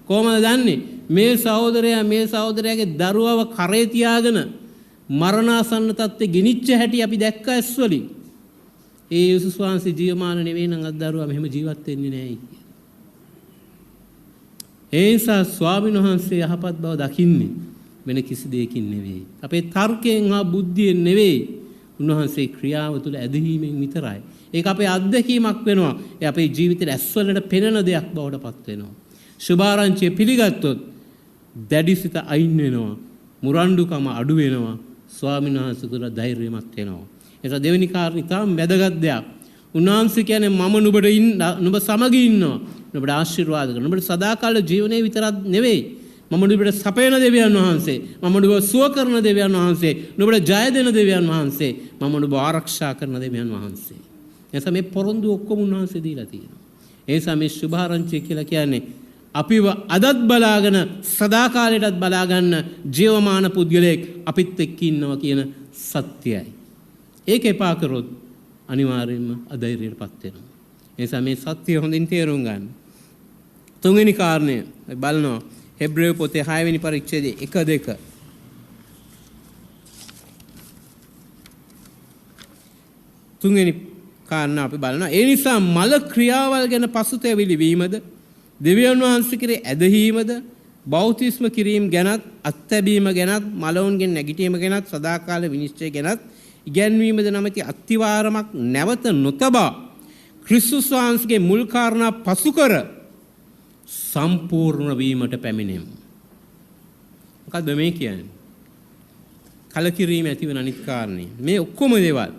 කොහමද දන්නේ? මේ සහෝදරයාගේ දරුවව කරේ තියාගෙන මරණාසන්න තත්ත්වෙ ගෙනිච්ච හැටි අපි දැක්ක ඇස්වලින්. ඒ යේසුස් වහන්සේ ජීවමාන නෙවෙයි නම් අද දරුවා මෙහෙම ජීවත් වෙන්නේ නැහැ කියලා. ඒ නිසා ස්වාමීන් වහන්සේ යහපත් බව දකින්නේ වෙන කිසි දෙයකින් නෙවෙයි. අපේ තර්කයෙන් හා බුද්ධියෙන් නෙවෙයි. උන්වහන්සේ ක්‍රියාව තුළ ඇදහිීමෙන් විතරයි. ඒක අපේ අත්දැකීමක් වෙනවා. ඒ අපේ ජීවිතේ ඇස්වලට පෙනෙන දෙයක් බවට පත් වෙනවා. සුභාරංචිය පිළිගත්තොත් දැඩිසිත අයින් වෙනවා. මුරණ්ඩුකම අඩු වෙනවා. ස්වාමීන් වහන්සේ තුළ ධෛර්යමත් වෙනවා. ඒක දෙවෙනි කාරණේ තාම වැදගත් දෙයක්. උන්වහන්සේ කියන්නේ මම නුඹ සමග ඉන්නවා. නුඹට ආශිර්වාද කරනවා. නුඹට සදාකාල ජීවනයේ විතරක් නෙවෙයි. මම නුඹට සපයන දෙවියන් වහන්සේ. මම නුඹ සුව කරන දෙවියන් වහන්සේ. නුඹට ජය දෙන දෙවියන් වහන්සේ. මම නුඹ ආරක්ෂා කරන දෙවියන් වහන්සේ. එතන මේ පොරොන්දු ඔක්කොම උන්වහන්සේ දීලා තියෙනවා. ඒ නිසා මේ සුභාරංචිය කියලා කියන්නේ අපිව අදත් බලාගෙන සදාකාලයටත් බලාගන්න ජීවමාන පුද්ගලයෙක් අපිත් එක්ක ඉන්නවා කියන සත්‍යයයි. ඒක එපා කරොත් අනිවාර්යයෙන්ම අධෛර්යයටපත් වෙනවා. ඒ නිසා මේ සත්‍ය හොඳින් තේරුම් ගන්න. තුන්වෙනි කාරණය බලනවා හෙබ්‍රේය පොතේ 6 වෙනි පරිච්ඡේදයේ 1-2. තුන්වෙනි කාරණා අපි බලනවා. ඒ නිසා මල ක්‍රියාවල් ගැන පසුතැවිලි වීමද, දෙවියන් වහන්සේ කෙරේ ඇදහිීමද, බෞතිස්ම කිරීම ගැනත්, අත්හැබීම ගැනත්, මලවුන්ගෙන් නැගිටීම ගැනත්, සදාකාල විනිශ්චය ගැනත් ඉගැන්වීමද නැමැති අත්තිවාරමක් නැවත නොතබා ක්‍රිස්තුස් වහන්සේගේ මුල් කාරණා පසු කර සම්පූර්ණ වීමට පැමිණෙමු. මොකද්ද මේ කියන්නේ? කලකිරීම ඇති වෙන අනිත් කාරණේ. මේ ඔක්කොම දේවල්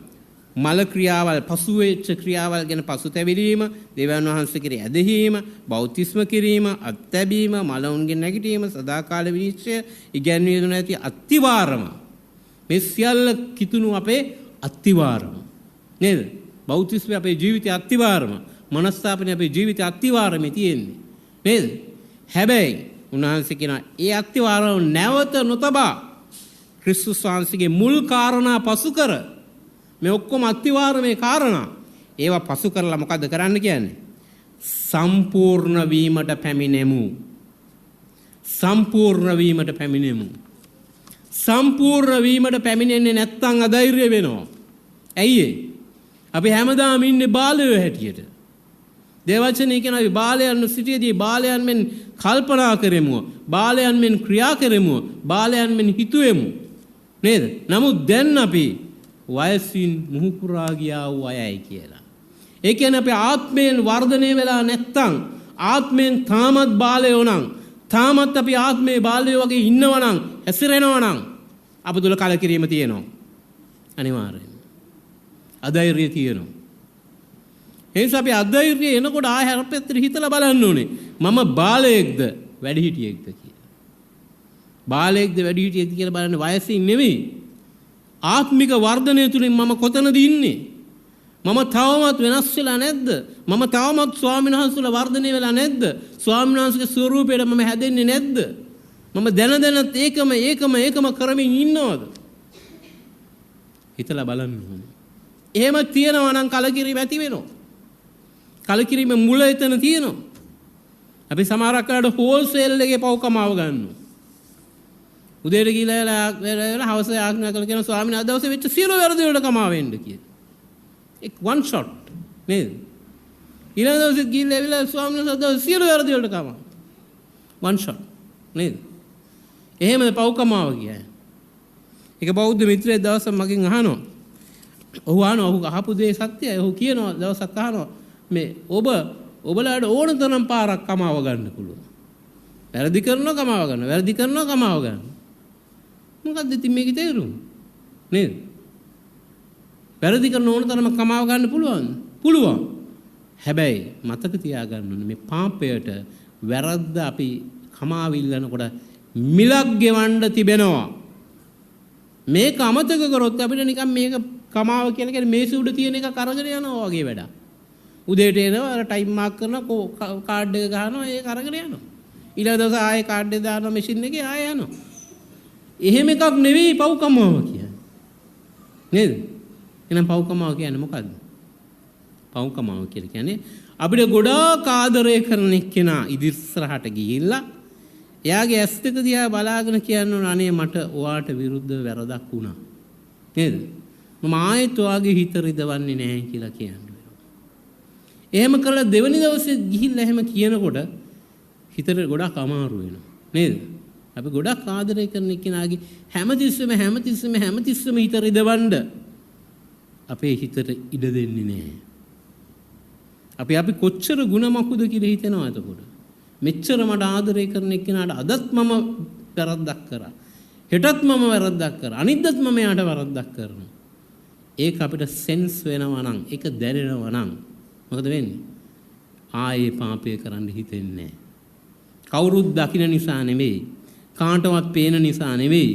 මල ක්‍රියාවල්, පසු වෙච්ච ක්‍රියාවල් ගැන පසුතැවිලීම, දෙවියන් වහන්සේ කෙරෙහි ඇදහිීම, බෞතිස්ම කිරීම, අත්හැබීම, මලවුන්ගෙන් නැගිටීම, සදාකාල විනිශ්චය, ඉගැන්වීම නැති අත්තිවාරම. මේ සියල්ල කිතුණු අපේ අත්තිවාරම. නේද? බෞතිස්ම අපේ ජීවිතයේ අත්තිවාරම, මනස්ථාපනය අපේ ජීවිතයේ අත්තිවාරමේ තියෙන්නේ. නේද? හැබැයි උන්වහන්සේ කියන ඒ අත්තිවාරම නැවත නොතබා ක්‍රිස්තුස් වහන්සේගේ මුල් කාරණා පසු කර මේ ඔක්කොම අත්තිවාරමේ කාරණා ඒවා පසු කරලා මොකද්ද කරන්න කියන්නේ? සම්පූර්ණ වීමට පැමිණෙමු. සම්පූර්ණ වීමට පැමිණෙමු. සම්පූර්ණ වීමට පැමිණෙන්නේ නැත්නම් අධෛර්ය වෙනවා. ඇයි අපි හැමදාම ඉන්නේ බාලයෝ හැටියට. දේවචනේ කියන අපි බාලයන් සිටියේදී බාලයන් මෙන් කල්පනා කරෙමු. බාලයන් මෙන් ක්‍රියා කරෙමු. බාලයන් මෙන් හිතුවෙමු. නේද? නමුත් දැන් අපි වයසින් මුහුකුරා ගියා වූ අයයි කියලා. ඒ කියන්නේ අපි ආත්මයෙන් වර්ධනය වෙලා නැත්තම්, ආත්මයෙන් තාමත් බාලයෝ නම්, තාමත් අපි ආත්මයේ බාලයෝ වගේ ඉන්නවා නම්, හැසිරෙනවා නම් අප තුල කලකිරීම තියෙනවා. අනිවාර්යයෙන්. අධෛර්යය තියෙනවා. ඒ නිසා අපි අධෛර්යය එනකොට ආය හැරපැත්තට හිතලා බලන්න ඕනේ. මම බාලයෙක්ද වැඩිහිටියෙක්ද කියලා. බාලයෙක්ද වැඩිහිටියෙක්ද කියලා බලන්නේ වයසින් නෙමෙයි. ආත්මික වර්ධනය තුලින් මම කොතනද ඉන්නේ? මම තවමත් වෙනස් වෙලා නැද්ද? මම තවමත් ස්වාමීන් වහන්සේලා වර්ධනය වෙලා නැද්ද? ස්වාමීන් වහන්සේගේ ස්වරූපයට මම හැදෙන්නේ නැද්ද? මම දැනදැනත් ඒකම කරමින් ඉන්නවද? හිතලා බලන්න ඕනේ. එහෙම තියනවා නම් කලකිරීම ඇති වෙනවා. කලකිරීම මුල එතන තියෙනවා. අපි සමහරක් වෙලාවට හෝල්සේල් එකේ පව්කමාව ගන්නවා. උදේට ගිහලා හවස ආඥා කළ කියන ස්වාමීන් වහන්සේ දවසේ වෙච්ච සියලු වැරදි වලට කමාව වෙන්න කියලා. එක් වන් ෂොට් නේද? ඊළඟ දවසේ ගිහලා ස්වාමීන් වහන්සේ සියලු වැරදි වලට කමාව. වන් ෂොට් නේද? එහෙමද පව්කමාව කියන්නේ. ඒක බෞද්ධ මිත්‍රයෙක් දවසක් මගෙන් අහනවා. ඔහු අහපු දේ සත්‍යයි. ඔහු කියනවා දවසක් අහනවා මේ ඔබලාට ඕන තරම් පාරක් කමාව ගන්න පුළුවන්. වැරදි කරනවා කමාව ගන්න. වැරදි කරනවා කමාව ගන්න. මොකක්ද ඉතින් මේකේ තේරුම? නේද? වැරදි කරන ඕන තරම් කමාව ගන්න පුළුවන්. පුළුවන්. හැබැයි මතක තියාගන්න ඕනේ මේ පාපයට වැරද්ද අපි කමාව ඉල්ලනකොට මිලක් ගෙවන්න තිබෙනවා. මේක අමතක කරොත් අපිට නිකන් මේක කමාව කියලා කියන්නේ මේසු උඩ තියෙන එක කරගෙන යනවා වගේ වැඩක්. උදේට එනවා අර ටයිම් මාක් කරනවා කාඩ් එක ගහනවා ඒක අරගෙන යනවා. ඊළඟ දවසේ ආයෙ කාඩ් එක දානවා මැෂින් එකේ ආයෙ යනවා. එහෙම එකක් නෙවෙයි පව්කමාව කියන්නේ. නේද? එහෙනම් පව්කමාව කියන්නේ මොකද්ද? පව්කමාව කියලා කියන්නේ අපිට ගොඩාක් ආදරය කරන එක්කෙනා ඉදිරියට ගිහිල්ලා එයාගේ ඇස් දෙක දිහා බලාගෙන කියනවා අනේ මට ඔයාට විරුද්ධව වැරදක් වුණා. නේද? මම ආයෙත් ඔයාගේ හිත රිදවන්නේ නැහැ කියලා කියන්නේ. එහෙම කරලා දෙවනි දවසේ ගිහිල්ලා එහෙම කියනකොට හිතට ගොඩක් අමාරු වෙනවා. නේද? අපි ගොඩක් ආදරය කරන කෙනාගේ හැමතිස්සෙම හිත රිදවන්න අපේ හිතට ඉඩ දෙන්නේ නැහැ. අපි කොච්චර ಗುಣමකුද කියලා හිතනවා එතකොට. මෙච්චර මට ආදරය කරන කෙනාට අදත් මම වැරද්දක් කරා. හෙටත් මම වැරද්දක් කරා. අනිද්දාත් මම යාට වැරද්දක් කරනවා. ඒක අපිට සෙන්ස් වෙනවා නම්, ඒක දැනෙනවා නම් මොකද වෙන්නේ? ආයේ පාපය කරන්න හිතෙන්නේ නැහැ. කවුරුත් දකින නිසා නෙවෙයි, කාටවත් පේන නිසා නෙවෙයි,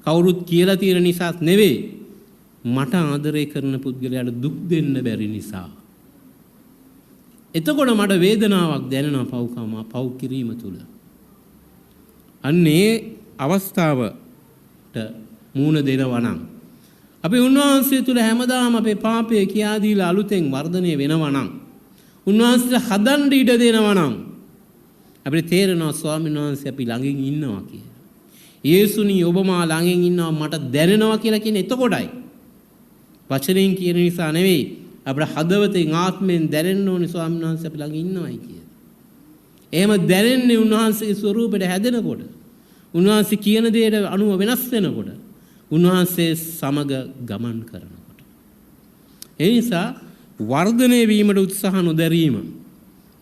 කවුරුත් කියලා තියෙන නිසාත් නෙවෙයි. මට ආදරය කරන පුද්ගලයාට දුක් දෙන්න බැරි නිසා. එතකොට මට වේදනාවක් දැනෙනවා පව් කිරීම තුල. අන්නේ අවස්ථාවට මූණ දෙනවා නම් අපි උන්වහන්සේ තුල හැමදාම අපේ පාපය කියා දීලා අලුතෙන් වර්ධනය වෙනවා නම් උන්වහන්සේට හදන්න ඉඩ දෙනවා නම් අපිට තේරෙනවා ස්වාමීන් වහන්සේ අපි ළඟින් ඉන්නවා කියලා. යේසුනි ඔබ මා ළඟින් ඉන්නවා මට දැනෙනවා කියලා කියන්නේ එතකොටයි. වචනෙන් කියන නිසා නෙවෙයි අපේ හදවතෙන් ආත්මයෙන් දැනෙන්න ඕනේ ස්වාමීන් වහන්සේ අපි ළඟ ඉන්නවයි කියලා. එහෙම දැනෙන්නේ උන්වහන්සේගේ ස්වරූපයට හැදෙනකොට. උන්වහන්සේ කියන දේට අනුව වෙනස් වෙනකොට. උන්වහන්සේ සමග ගමන් කරනකොට. ඒ නිසා වර්ධනය වීමට උත්සාහ නොදැරීම.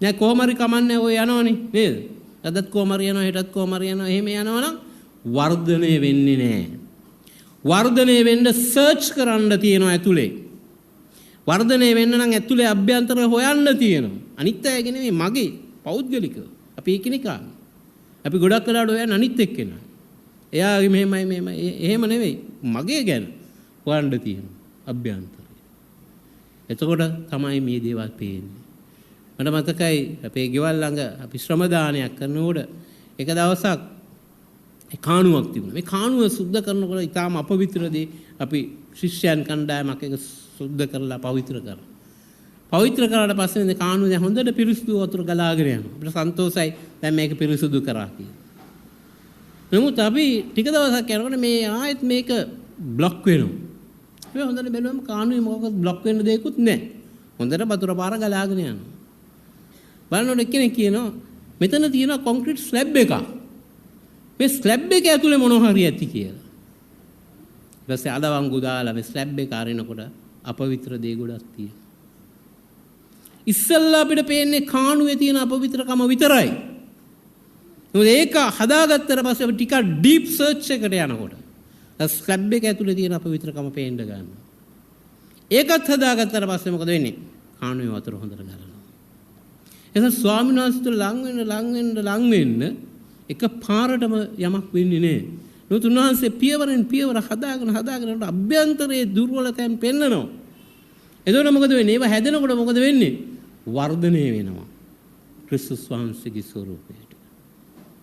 දැන් කොහොමරි කමන්නේ ඔය යනවනේ නේද? අදත් කොහොමරි යනවා හෙටත් කොහොමරි යනවා එහෙම යනවනම් වර්ධනය වෙන්නේ නැහැ. වර්ධනය වෙන්න සර්ච් කරන්න තියෙනවා ඇතුලේ. වර්ධනය වෙන්න නම් ඇතුලේ අභ්‍යන්තර හොයන්න තියෙනවා. අනිත් අයගේ නෙමෙයි මගේ පෞද්ගලිකව. අපි එකිනෙකා. අපි ගොඩක් වෙලාවට හොයන්නේ අනිත් එක්කෙනා. එයාගේ මෙහෙමයි එහෙම නෙවෙයි. මගේ ගැන හොයන්න තියෙනවා අභ්‍යන්තරේ. එතකොට තමයි මේ දේවල් පේන්නේ. මට මතකයි අපේ ගෙවල් ළඟ අපි ශ්‍රම දානයක් කරනකොට එක දවසක් කාණුවක් තිබුණා. මේ කාණුව සුද්ධ කරනකොට ඊටාම අපවිත්‍ර දේ අපි ශිෂ්‍යයන් කණ්ඩායමක් එක සුද්ධ කරලා පවිත්‍ර කරා. පවිත්‍ර කරාට පස්සේ මේ කාණුව දැන් හොඳට පිරිසිදු වතුර ගලාගෙන යනවා. අපිට සන්තෝෂයි දැන් මේක පිරිසිදු කරා කියලා. නමුත් අපි ටික දවසක් යනකොට මේ ආයෙත් මේක બ્લોක් වෙනවා. ඒ හොඳට බැලුවම කාණුවේ මොකක්වත් બ્લોක් වෙන්න දෙයක්වත් නැහැ. හොඳට වතුර පාර ගලාගෙන යනවා. බලනකොට එක්කෙනෙක් කියනවා මෙතන තියෙන කොන්ක්‍රීට් ස්ලැබ් එකක්. මේ ස්ලැබ් එක ඇතුලේ මොනවා හරි ඇති කියලා. ඊට පස්සේ අලවංගු දාලා මේ ස්ලැබ් එක අරිනකොට අපවිත්‍ර දේ ගොඩක් තියෙනවා. ඉස්සල්ලා අපිට පේන්නේ කාණුවේ තියෙන අපවිත්‍රකම විතරයි. මොකද ඒක හදාගත්තට පස්සේ අපි ටිකක් ඩීප් සර්ච් එකට යනකොට ස්ලැබ් එක ඇතුලේ තියෙන අපවිත්‍රකම පේන්න ගන්නවා. ඒකත් හදාගත්තට පස්සේ මොකද වෙන්නේ? කාණුවේ වතුර හොඳට ගලනවා. එහෙනම් ස්වාමීන් වහන්සේට ලං වෙන්න එක පාරටම යමක් වෙන්නේ නෑ. නමුත් උන්වහන්සේ පියවරෙන් පියවර හදාගෙන අභ්‍යන්තරයේ දුර්වලතයන් පෙන්නනවා. එතකොට මොකද වෙන්නේ? ඒව හැදෙනකොට මොකද වෙන්නේ? වර්ධනය වෙනවා. ක්‍රිස්තුස් වහන්සේගේ ස්වරූපයට.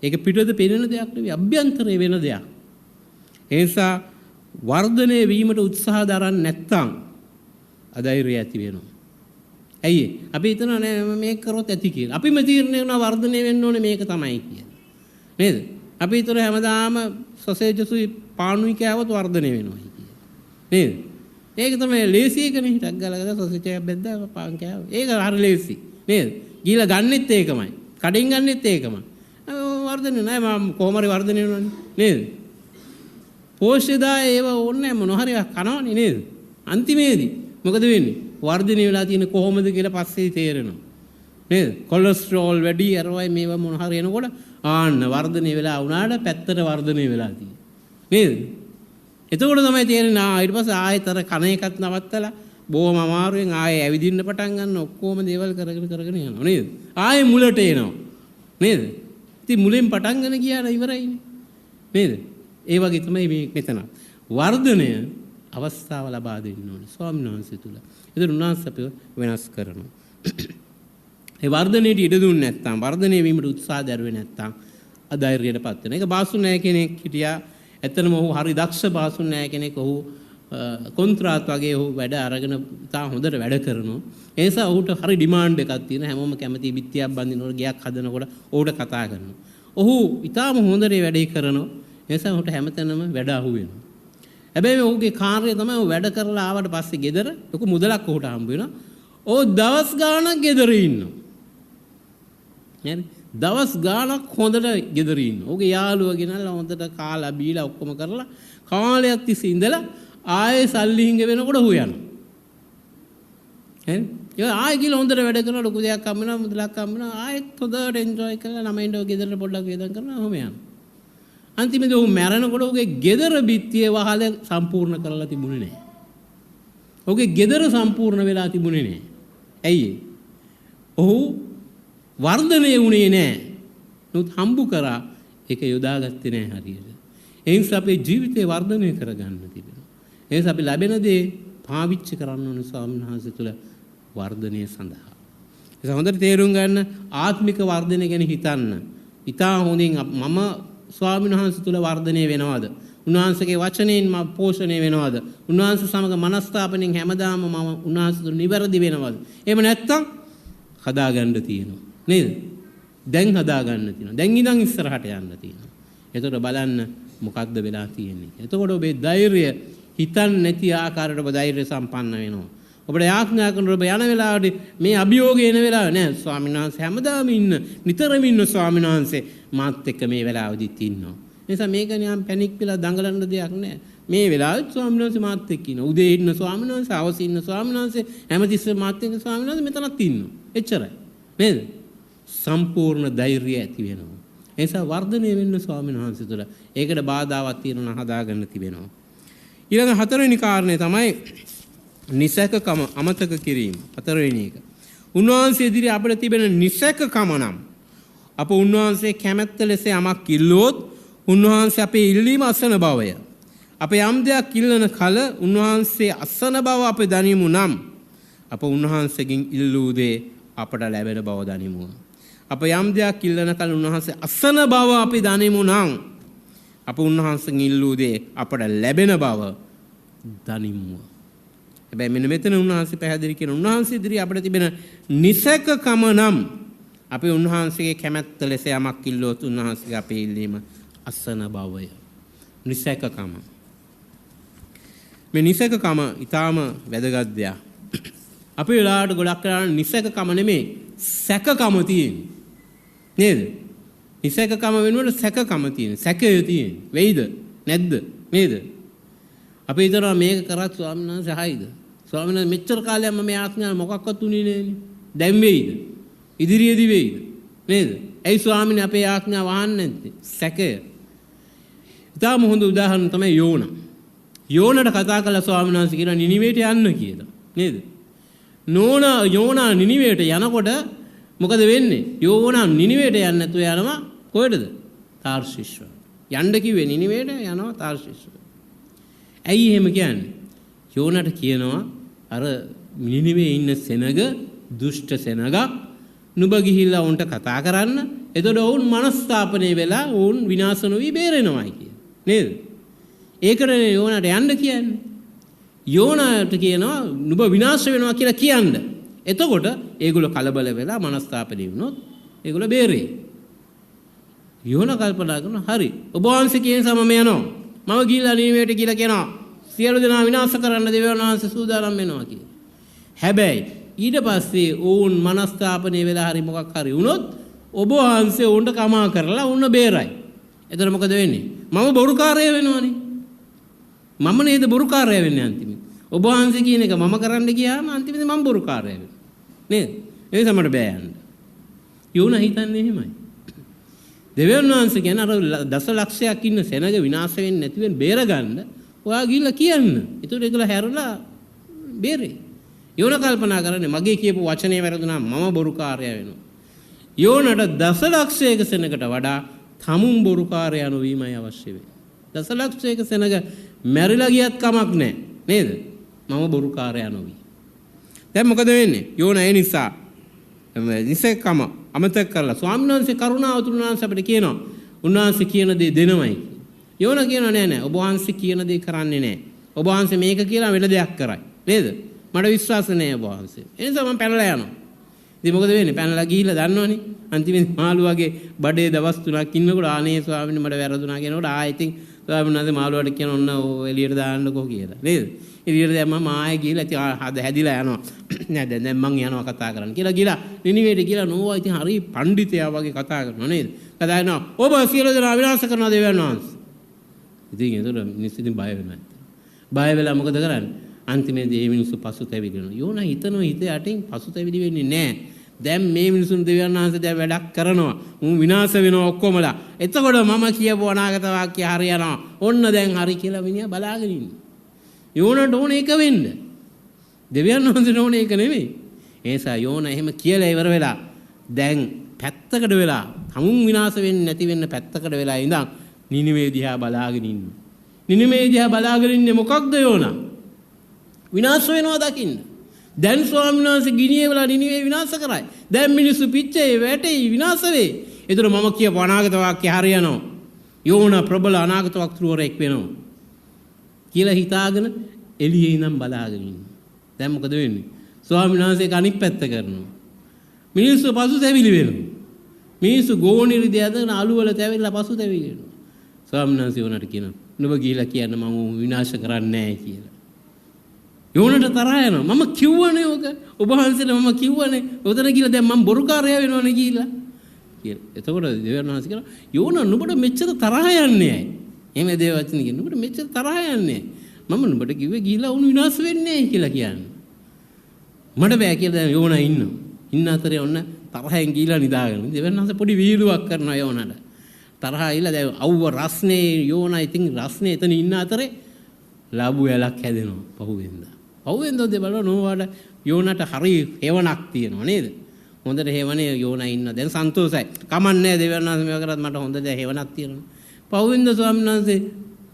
ඒක පිටුවද පෙනෙන දෙයක් නෙවෙයි අභ්‍යන්තරයේ වෙන දෙයක්. ඒ නිසා වර්ධනය වීමට උත්සාහ දරන්නේ නැත්නම් අධෛර්යය ඇති වෙනවා. ඇයි අපි හිතනවා නෑ මේක කරොත් ඇති කියලා. අපිම තීරණය කරනවා වර්ධනය වෙන්න ඕනේ මේක තමයි කියලා. නේද? අපි හිතන හැමදාම සොසේජ්සුයි පානුයි කෑවොත් වර්ධනය වෙනවා කියලා. නේද? ඒක තමයි ලේසි එකනේ. ටක් ගාලා සොසේජ් එකක් බෙද්දා පාන් කෑවා. ඒක හරි ලේසි. නේද? ගිහලා ගන්නෙත් ඒකමයි. කඩෙන් ගන්නෙත් ඒකමයි. වර්ධනය නෑ මම කොහොම හරි වර්ධනය වෙනවනේ. නේද? පෝෂ්‍යදා ඒව ඕනේ මොනවා හරි කනවනේ නේද? අන්තිමේදී මොකද වෙන්නේ? වර්ධනය වෙලා තියෙන කොහොමද කියලා පස්සේ තේරෙනවා. නේද? කොලෙස්ටරෝල් වැඩි අරවයි මේවා මොන හරි එනකොට ආන්න වර්ධනය වෙලා වුණාට පැත්තට වර්ධනය වෙලා තියෙනවා. නේද? එතකොට තමයි තේරෙන්නේ ඊට පස්සේ ආයෙතර කන එකත් නවත්තලා බොහොම අමාරුවෙන් ආයෙ ඇවිදින්න පටන් ගන්න ඔක්කොම දේවල් කරගෙන යනවා නේද? ආයෙ මුලට එනවා. නේද? ඉතින් මුලින් පටන් ගන්න ගියාට ඉවරයිනේ. නේද? ඒ වගේ තමයි මේ මෙතන. වර්ධනය අවස්ථාව ලබා දෙන්න ඕනේ ස්වාමීන් වහන්සේ තුල. ඒතර උන්වහන්සේ අපිව වෙනස් කරනවා. ඒ වර්ධනයේට ඉඩ දුන්නේ නැත්නම් වර්ධනය වීමට උත්සාහ දරුවේ නැත්නම් අධෛර්යයටපත් වෙනවා. ඒක බාසුන් නෑ කෙනෙක් හිටියා. ඇත්තටම ඔහු හරි දක්ෂ බාසුන් නෑ කෙනෙක්. ඔහු කොන්ත්‍රාත් වගේ ඔහු වැඩ අරගෙන තා හොඳට වැඩ කරනවා. ඒ නිසා ඔහුට හරි ඩිමාන්ඩ් එකක් තියෙනවා. හැමෝම කැමති බිත්තියක් බඳිනකොට ගයක් හදනකොට ඔහුට කතා කරනවා. ඔහු ඊටාම හොඳට වැඩේ කරනවා. ඒ නිසා ඔහුට හැමතැනම වැඩ අහු වෙනවා. හැබැයි ඔහුගේ කාර්යය තමයි ඔහු වැඩ කරලා ආවට පස්සේ ගෙදර ලොකු මුදලක් ඔහුට හම්බ වෙනවා. ඔහු දවස් ගාණක් ගෙදර ඉන්නවා. හරි? දවස් ගාණක් හොඳට ගෙදර ඉන්නවා. ඔහුගේ යාළුවා ගෙනල්ලා හොඳට කාලා බීලා ඔක්කොම කරලා කාලයක් තිස්සේ ඉඳලා ආයේ සල්ලි හිඟ වෙනකොට ඔහු යනවා. හරි? ඒ ආයේ ගිහලා හොඳට වැඩ කරනවා ලොකු දෙයක් හම්බ වෙනවා මුදලක් හම්බ වෙනවා ආයෙත් හොඳට එන්ජොයි කරලා ළමයින්ට ගෙදරට පොඩ්ඩක් වේදම් කරනවා ඔහොම යනවා. අන්තිමේදී ඔහු මැරෙනකොට ඔහුගේ ගෙදර බිත්තියේ වහල සම්පූර්ණ කරලා තිබුණේ නැහැ. ඔහුගේ ගෙදර සම්පූර්ණ වෙලා තිබුණේ නැහැ. ඇයි ඒ? ඔහු වර්ධනය වුණේ නැහැ. නමුත් හම්බු කරා ඒක යොදාගත්තේ නැහැ හරියට. ඒ නිසා අපේ ජීවිතේ වර්ධනය කරගන්න තිබෙනවා. ඒ නිසා අපි ලැබෙන දේ පාවිච්චි කරන්න ඕනේ ස්වාමීන් වහන්සේ තුළ වර්ධනය සඳහා. ඒක හොඳට තේරුම් ගන්න ආත්මික වර්ධනය ගැන හිතන්න. ඊටා හොඳින් මම ස්වාමීන් වහන්සේ තුල වර්ධනය වෙනවද? උන්වහන්සේගේ වචනයෙන් මම පෝෂණය වෙනවද? උන්වහන්සේ සමග මනස්ථාපනයෙන් හැමදාම මම උන්වහන්සේ තුල නිවැරදි වෙනවද? එහෙම නැත්නම් හදාගන්න තියෙනවා. නේද? දැන් හදාගන්න තියෙනවා. දැන් ඉඳන් ඉස්සරහට යන්න තියෙනවා. එතකොට බලන්න මොකක්ද වෙලා තියෙන්නේ. එතකොට ඔබේ ධෛර්යය හිතන්නේ නැති ආකාරයට ඔබ ධෛර්ය සම්පන්න වෙනවා. ඔබට යාඥා කරන ඔබ යන වෙලාවට මේ අභියෝගය එන වෙලාව නෑ ස්වාමීන් වහන්සේ හැමදාම ඉන්න නිතරම ඉන්න ස්වාමීන් වහන්සේ මාත් එක්ක මේ වෙලාවෙදිත් ඉන්නවා. ඒ නිසා මේක නිකන් පැනික් වෙලා දඟලන්න දෙයක් නෑ. මේ වෙලාවෙත් ස්වාමීන් වහන්සේ මාත් එක්ක ඉන්නවා. උදේ ඉන්න ස්වාමීන් වහන්සේ, හවස ඉන්න ස්වාමීන් වහන්සේ, හැමතිස්සෙම මාත් එක්ක ස්වාමීන් වහන්සේ මෙතනත් ඉන්නවා. එච්චරයි. නේද? සම්පූර්ණ ධෛර්යය ඇති වෙනවා. ඒ නිසා වර්ධනය වෙන්න ස්වාමීන් වහන්සේ තුළ ඒකට බාධාවක් තියෙනවා හදාගන්න තිබෙනවා. ඊළඟ හතරවෙනි කාරණේ තමයි නිසකකම අමතක කිරීම. හතරවෙනි එක. උන්වහන්සේ ඉදිරියේ අපිට තිබෙන නිසකකම නම් අප උන්වහන්සේ කැමැත්ත ලෙස යමක් ඉල්ලුවොත් උන්වහන්සේ අපේ ඉල්ලීම අසන බවය. අප යම් දෙයක් ඉල්ලන කල උන්වහන්සේ අසන බව අප දනිමු නම් අප උන්වහන්සේගෙන් ඉල්ලූ දේ අපට ලැබෙන බව දනිමු. අප යම් දෙයක් ඉල්ලන කල උන්වහන්සේ අසන බව අපි දනිමු නම් අප උන්වහන්සේගෙන් ඉල්ලූ දේ අපට ලැබෙන බව දනිමු. හැබැයි මෙන්න මෙතන උන්වහන්සේ පැහැදිලි කරන උන්වහන්සේ ඉදිරියේ අපිට තිබෙන නිසකකම නම් අපි උන්වහන්සේගේ කැමැත්ත ලෙස යමක් ඉල්ලුවොත් උන්වහන්සේගේ අපේ ඉල්ලීම අසන බවය. නිසකකම. මේ නිසකකම ඊටාම වැදගත් දෙයක්. අපි වෙලාවට ගොඩක් කරන්නේ නිසකකම නෙමෙයි සැකකම තියෙන්නේ. නේද? නිසකකම වෙනුවට සැකකම තියෙන්නේ. සැකය තියෙන්නේ. වෙයිද? නැද්ද? නේද? අපි හිතනවා මේක කරත් ස්වාමීන් වහන්සේ හයිද? ස්වාමීන් වහන්සේ මෙච්චර කාලයක් මම මේ ආඥා මොකක්වත් උනේ නෑනේ. දැන් වෙයිද? ඉදිරියේදී වෙයිද? නේද? ඇයි ස්වාමීන් අපේ ආඥා වහන්නේ නැත්තේ? සැකය. ඊටම හොඳ උදාහරණ තමයි යෝනා. යෝනාට කතා කළා ස්වාමීන් වහන්සේ කියන නිනිවේට යන්න කියලා. නේද? යෝනා නිනිවේට යනකොට මොකද වෙන්නේ? යෝනා නිනිවේට යන්නේ නැතුව යනවා කොහෙටද? තාර්ෂිෂ්. යන්න කිව්වේ නිනිවේට යනවා තාර්ෂිෂ්. ඇයි එහෙම කියන්නේ? යෝනාට කියනවා අර නිනිවේ ඉන්න සෙනග දුෂ්ට සෙනගක් නුඹ ගිහිල්ලා උන්ට කතා කරන්න. එතකොට වුන් මනස්ථාපනය වෙලා වුන් විනාශ නොවි බේරෙනවායි කියන. නේද? ඒකනේ යෝනාට යන්න කියන්නේ. යෝනාට කියනවා නුඹ විනාශ වෙනවා කියලා කියන්න. එතකොට ඒගොල්ලෝ කලබල වෙලා මනස්ථාපනය වුණොත් ඒගොල්ලෝ බේරේ. යෝනා කල්පනා කරනවා හරි. ඔබ වහන්සේ කියන සම මම යනවා. මම ගිහිල්ලා නිනිවේට කියලා කියනවා සියලු දෙනා විනාශ කරන්න දෙවියන් වහන්සේ සූදානම් වෙනවා කියලා. හැබැයි ඊට පස්සේ ඕන් මනස්ථාපනය වෙලා හරි මොකක් හරි වුණොත් ඔබ වහන්සේ ඕන්ට කමා කරලා උන්න බේරයි. එතන මොකද වෙන්නේ? මම බොරුකාරය වෙනවනේ. මම නේද බොරුකාරය වෙන්නේ අන්තිමට. ඔබ වහන්සේ කියන එක මම කරන්න ගියාම අන්තිමට මම බොරුකාරය වෙනවා. නේද? ඒ නිසා මට බෑ යන්න. යෝනා හිතන්නේ එහෙමයි. දෙවියන් වහන්සේ කියන අර දසලක්ෂයක් ඉන්න සෙනග විනාශ වෙන්නේ නැති වෙන බේරගන්න ඔයා ගිහිල්ලා කියන්න. ඒතකොට ඒගොල්ලෝ හැරලා බේරේ. යෝනා කල්පනා කරන්නේ මගේ කියපු වචනේ වැරදුනා මම බොරුකාරයා වෙනවා. යෝනාට දසලක්ෂයක සෙනගකට වඩා තමුන් බොරුකාරයා නොවීමයි අවශ්‍ය වෙන්නේ. දසලක්ෂයක සෙනග මැරිලා ගියත් කමක් නැහැ. නේද? මම බොරුකාරයා නොවි. දැන් මොකද වෙන්නේ? යෝනා ඒ නිසා නිසකම අමතක කරලා ස්වාමීන් වහන්සේ කරුණාව තුරුනාන්සේ අපිට කියනවා උන්වහන්සේ කියන දේ දෙනවයි. යෝනා කියනවා නෑ නෑ ඔබ වහන්සේ කියන දේ කරන්නේ නෑ. ඔබ වහන්සේ මේක කියලා වෙන දෙයක් කරයි. නේද? මට විශ්වාස නෑ ඔබ වහන්සේ. ඒ නිසා මම පැනලා යනවා. ඉතින් මොකද වෙන්නේ? පැනලා ගිහිල්ලා දන්නවනේ. අන්තිමේ මාළුවාගේ බඩේ දවස් 3ක් ඉන්නකොට ආනේ ස්වාමීන් මට වැරදුනා කියනකොට ඉතින් ස්වාමීන් වහන්සේ මාළුවාට කියන ඔන්න එළියට දාන්නකෝ කියලා. නේද? එළියට දැම්මම ආයෙ ගිහිල්ලා ඉතින් හද හැදිලා යනවා. නෑ දැන් මං යනවා කතා කරන්න කියලා ගිහලා නිනිවේට ගිහලා නෝවා ඉතින් හරි පඬිතයා වගේ කතා කරනවා නේද? කතා කරනවා ඔබ සියලු දෙනා විනාශ කරනවා දෙවියන් වහන්සේ. ඉතින් ඒතර මිනිස්සු ඉතින් බය වෙනවා. බය වෙලා මොකද කරන්නේ? අන්තිමේදී මේ මිනිස්සු පසුතැවිලි වෙනවා. යෝනා හිතනවා හිත යටින් පසුතැවිලි වෙන්නේ නෑ. දැන් මේ මිනිසුන් දෙවියන් වහන්සේ දැන් වැඩක් කරනවා. උන් විනාශ වෙනවා ඔක්කොමලා. එතකොට මම කියපු අනාගත වාක්‍ය හරියනවා. ඔන්න දැන් හරි කියලා මිනිහා බලාගෙන ඉන්නේ. යෝනාට ඕනේ ඒක වෙන්න. දෙවියන් වහන්සේට ඕනේ ඒක නෙමෙයි. ඒ නිසා යෝනා එහෙම කියලා ඉවර වෙලා දැන් පැත්තකට වෙලා තමුන් විනාශ වෙන්නේ නැති වෙන්න පැත්තකට වෙලා ඉඳන් නිනිවේ දිහා බලාගෙන ඉන්න. නිනිවේ දිහා බලාගෙන ඉන්නේ මොකක්ද යෝනා? විනාශ වෙනවා දකින්න. දැන් ස්වාමීන් වහන්සේ ගිනියවලා නිනිවේ විනාශ කරයි. දැන් මිනිස්සු පිච්චේ වැටේ විනාශ වේ. ඒතර මම කියපු අනාගත වාක්‍ය හරියනවා. යෝනා ප්‍රබල අනාගත වක්තෘවරයෙක් වෙනවා කියලා හිතාගෙන එළියේ ඉඳන් බලාගෙන ඉන්නවා. දැන් මොකද වෙන්නේ? ස්වාමීන් වහන්සේ අනිත් පැත්ත කරනවා. මිනිස්සු පසුතැවිලි වෙනවා. මිනිස්සු ගෝණිරි දෙයදගෙන අලු වල තැවිලා පසුතැවිලි වෙනවා. ස්වාමීන් වහන්සේ උනට කියනවා නුඹ ගිහිලා කියන්න මම විනාශ කරන්නේ නැහැ කියලා. යෝනට තරහ යනවා. මම කිව්වනේ ඔක. ඔබ වහන්සේට මම කිව්වනේ. උතන ගිහලා දැන් මම බොරුකාරයා වෙනවනේ කියලා. කියලා. එතකොට දෙවියන් වහන්සේ කියනවා යෝන නුඹට මෙච්චර තරහ යන්නේ ඇයි? එහෙම දේව වචන කියන නුඹට මෙච්චර තරහ යන්නේ. මම නුඹට කිව්වේ ගිහිලා උන් විනාශ වෙන්නේ නැහැ කියලා කියන්නේ. මට බෑ කියලා දැන් යෝනා ඉන්නවා. ඉන්න අතරේ ඔන්න තරහෙන් ගිහිලා නිදාගෙන. දෙවියන් වහන්සේ පොඩි වීලුවක් කරනවා යෝනට. තරහ ඇවිල්ලා දැන් අවුව රස්නේ යෝනා ඉතින් රස්නේ එතන ඉන්න අතරේ ලැබු ඇලක් හැදෙනවා පහුවෙන්දා. පහුවෙන්දා බලනවා නෝවාට යෝනාට හරි හේවණක් තියෙනවා නේද? හොඳට හේවණේ යෝනා ඉන්න දැන් සන්තෝෂයි. කමන්නේ දෙවියන් වහන්සේ මේවා කරත් මට හොඳ දැන් හේවණක් තියෙනවා. පහුවෙන්දා ස්වාමීන් වහන්සේ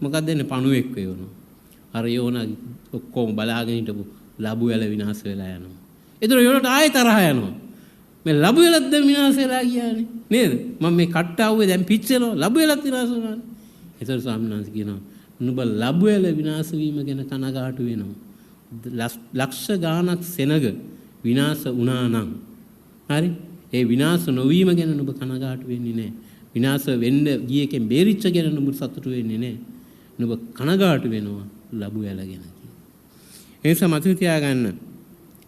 මොකක්ද දෙන්නේ පණුවෙක් වෙනවා. අර යෝනා ඔක්කොම බලාගෙන හිටපු ලැබු ඇල විනාශ වෙලා යනවා. ඒතර යෝනාට ආයෙ තරහ යනවා. මේ ලැබු ඇලත් දැන් විනාශ වෙලා ගියානේ නේද? මම මේ කට්ටාවුවේ දැන් පිච්චෙනවා. ලැබු ඇලත් විනාශ වුණානේ. ඒතර ස්වාමීන් වහන්සේ කියනවා නුඹ ලැබු ඇල විනාශ වීම ගැන කනගාටු වෙනවා. ලක්ෂ ගාණක් සෙනග විනාශ වුණා නම් හරි ඒ විනාශ නොවීම ගැන නුඹ කනගාටු වෙන්නේ නැහැ. විනාශ වෙන්න ගියකෙන් බේරිච්ච ගැන නුඹ සතුටු වෙන්නේ නැහැ. නුඹ කනගාටු වෙනවා ලැබු ඇල ගැන කියලා. ඒ නිසා මතක තියාගන්න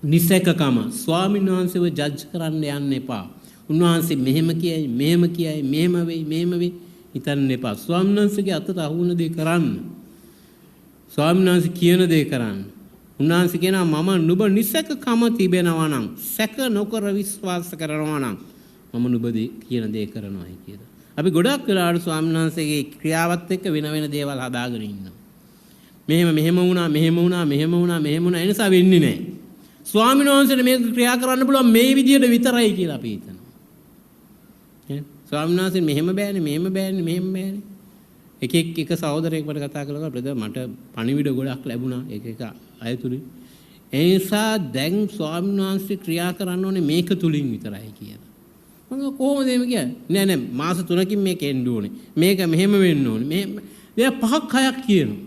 නිසකකම ස්වාමීන් වහන්සේව ජජ් කරන්න යන්න එපා. උන්වහන්සේ මෙහෙම කියයි මෙහෙම කියයි මෙහෙම වෙයි හිතන්න එපා. ස්වාමීන් වහන්සේගේ අතට අහු වුණ දේ කරන්න. ස්වාමීන් වහන්සේ කියන දේ කරන්න. උන්වහන්සේ කියනවා මම නුඹ නිසකකම තිබෙනවා නම් සැක නොකර විශ්වාස කරනවා නම් මම නුඹ කියන දේ කරනවායි කියලා. අපි ගොඩක් වෙලාවට ස්වාමීන් වහන්සේගේ ක්‍රියාවත් එක්ක වෙන දේවල් හදාගෙන ඉන්නවා. මෙහෙම වුණා ඒ නිසා වෙන්නේ නැහැ. ස්වාමීන් වහන්සේට මේක ක්‍රියා කරන්න පුළුවන් මේ විදියට විතරයි කියලා අපි හිතනවා. ස්වාමීන් වහන්සේ මෙහෙම බෑනේ. එක සහෝදරයෙක් මට කතා කළා බ්‍රදර් මට පණිවිඩ ගොඩක් ලැබුණා එක අයතුලින්. ඒ නිසා දැන් ස්වාමීන් වහන්සේ ක්‍රියා කරන්න ඕනේ මේක තුලින් විතරයි කියලා. මම කොහොමද එහෙම කියන්නේ? නෑ මාස 3කින් මේක එන්න ඕනේ. මේක මෙහෙම වෙන්න ඕනේ. මේ 5-6ක් කියනවා.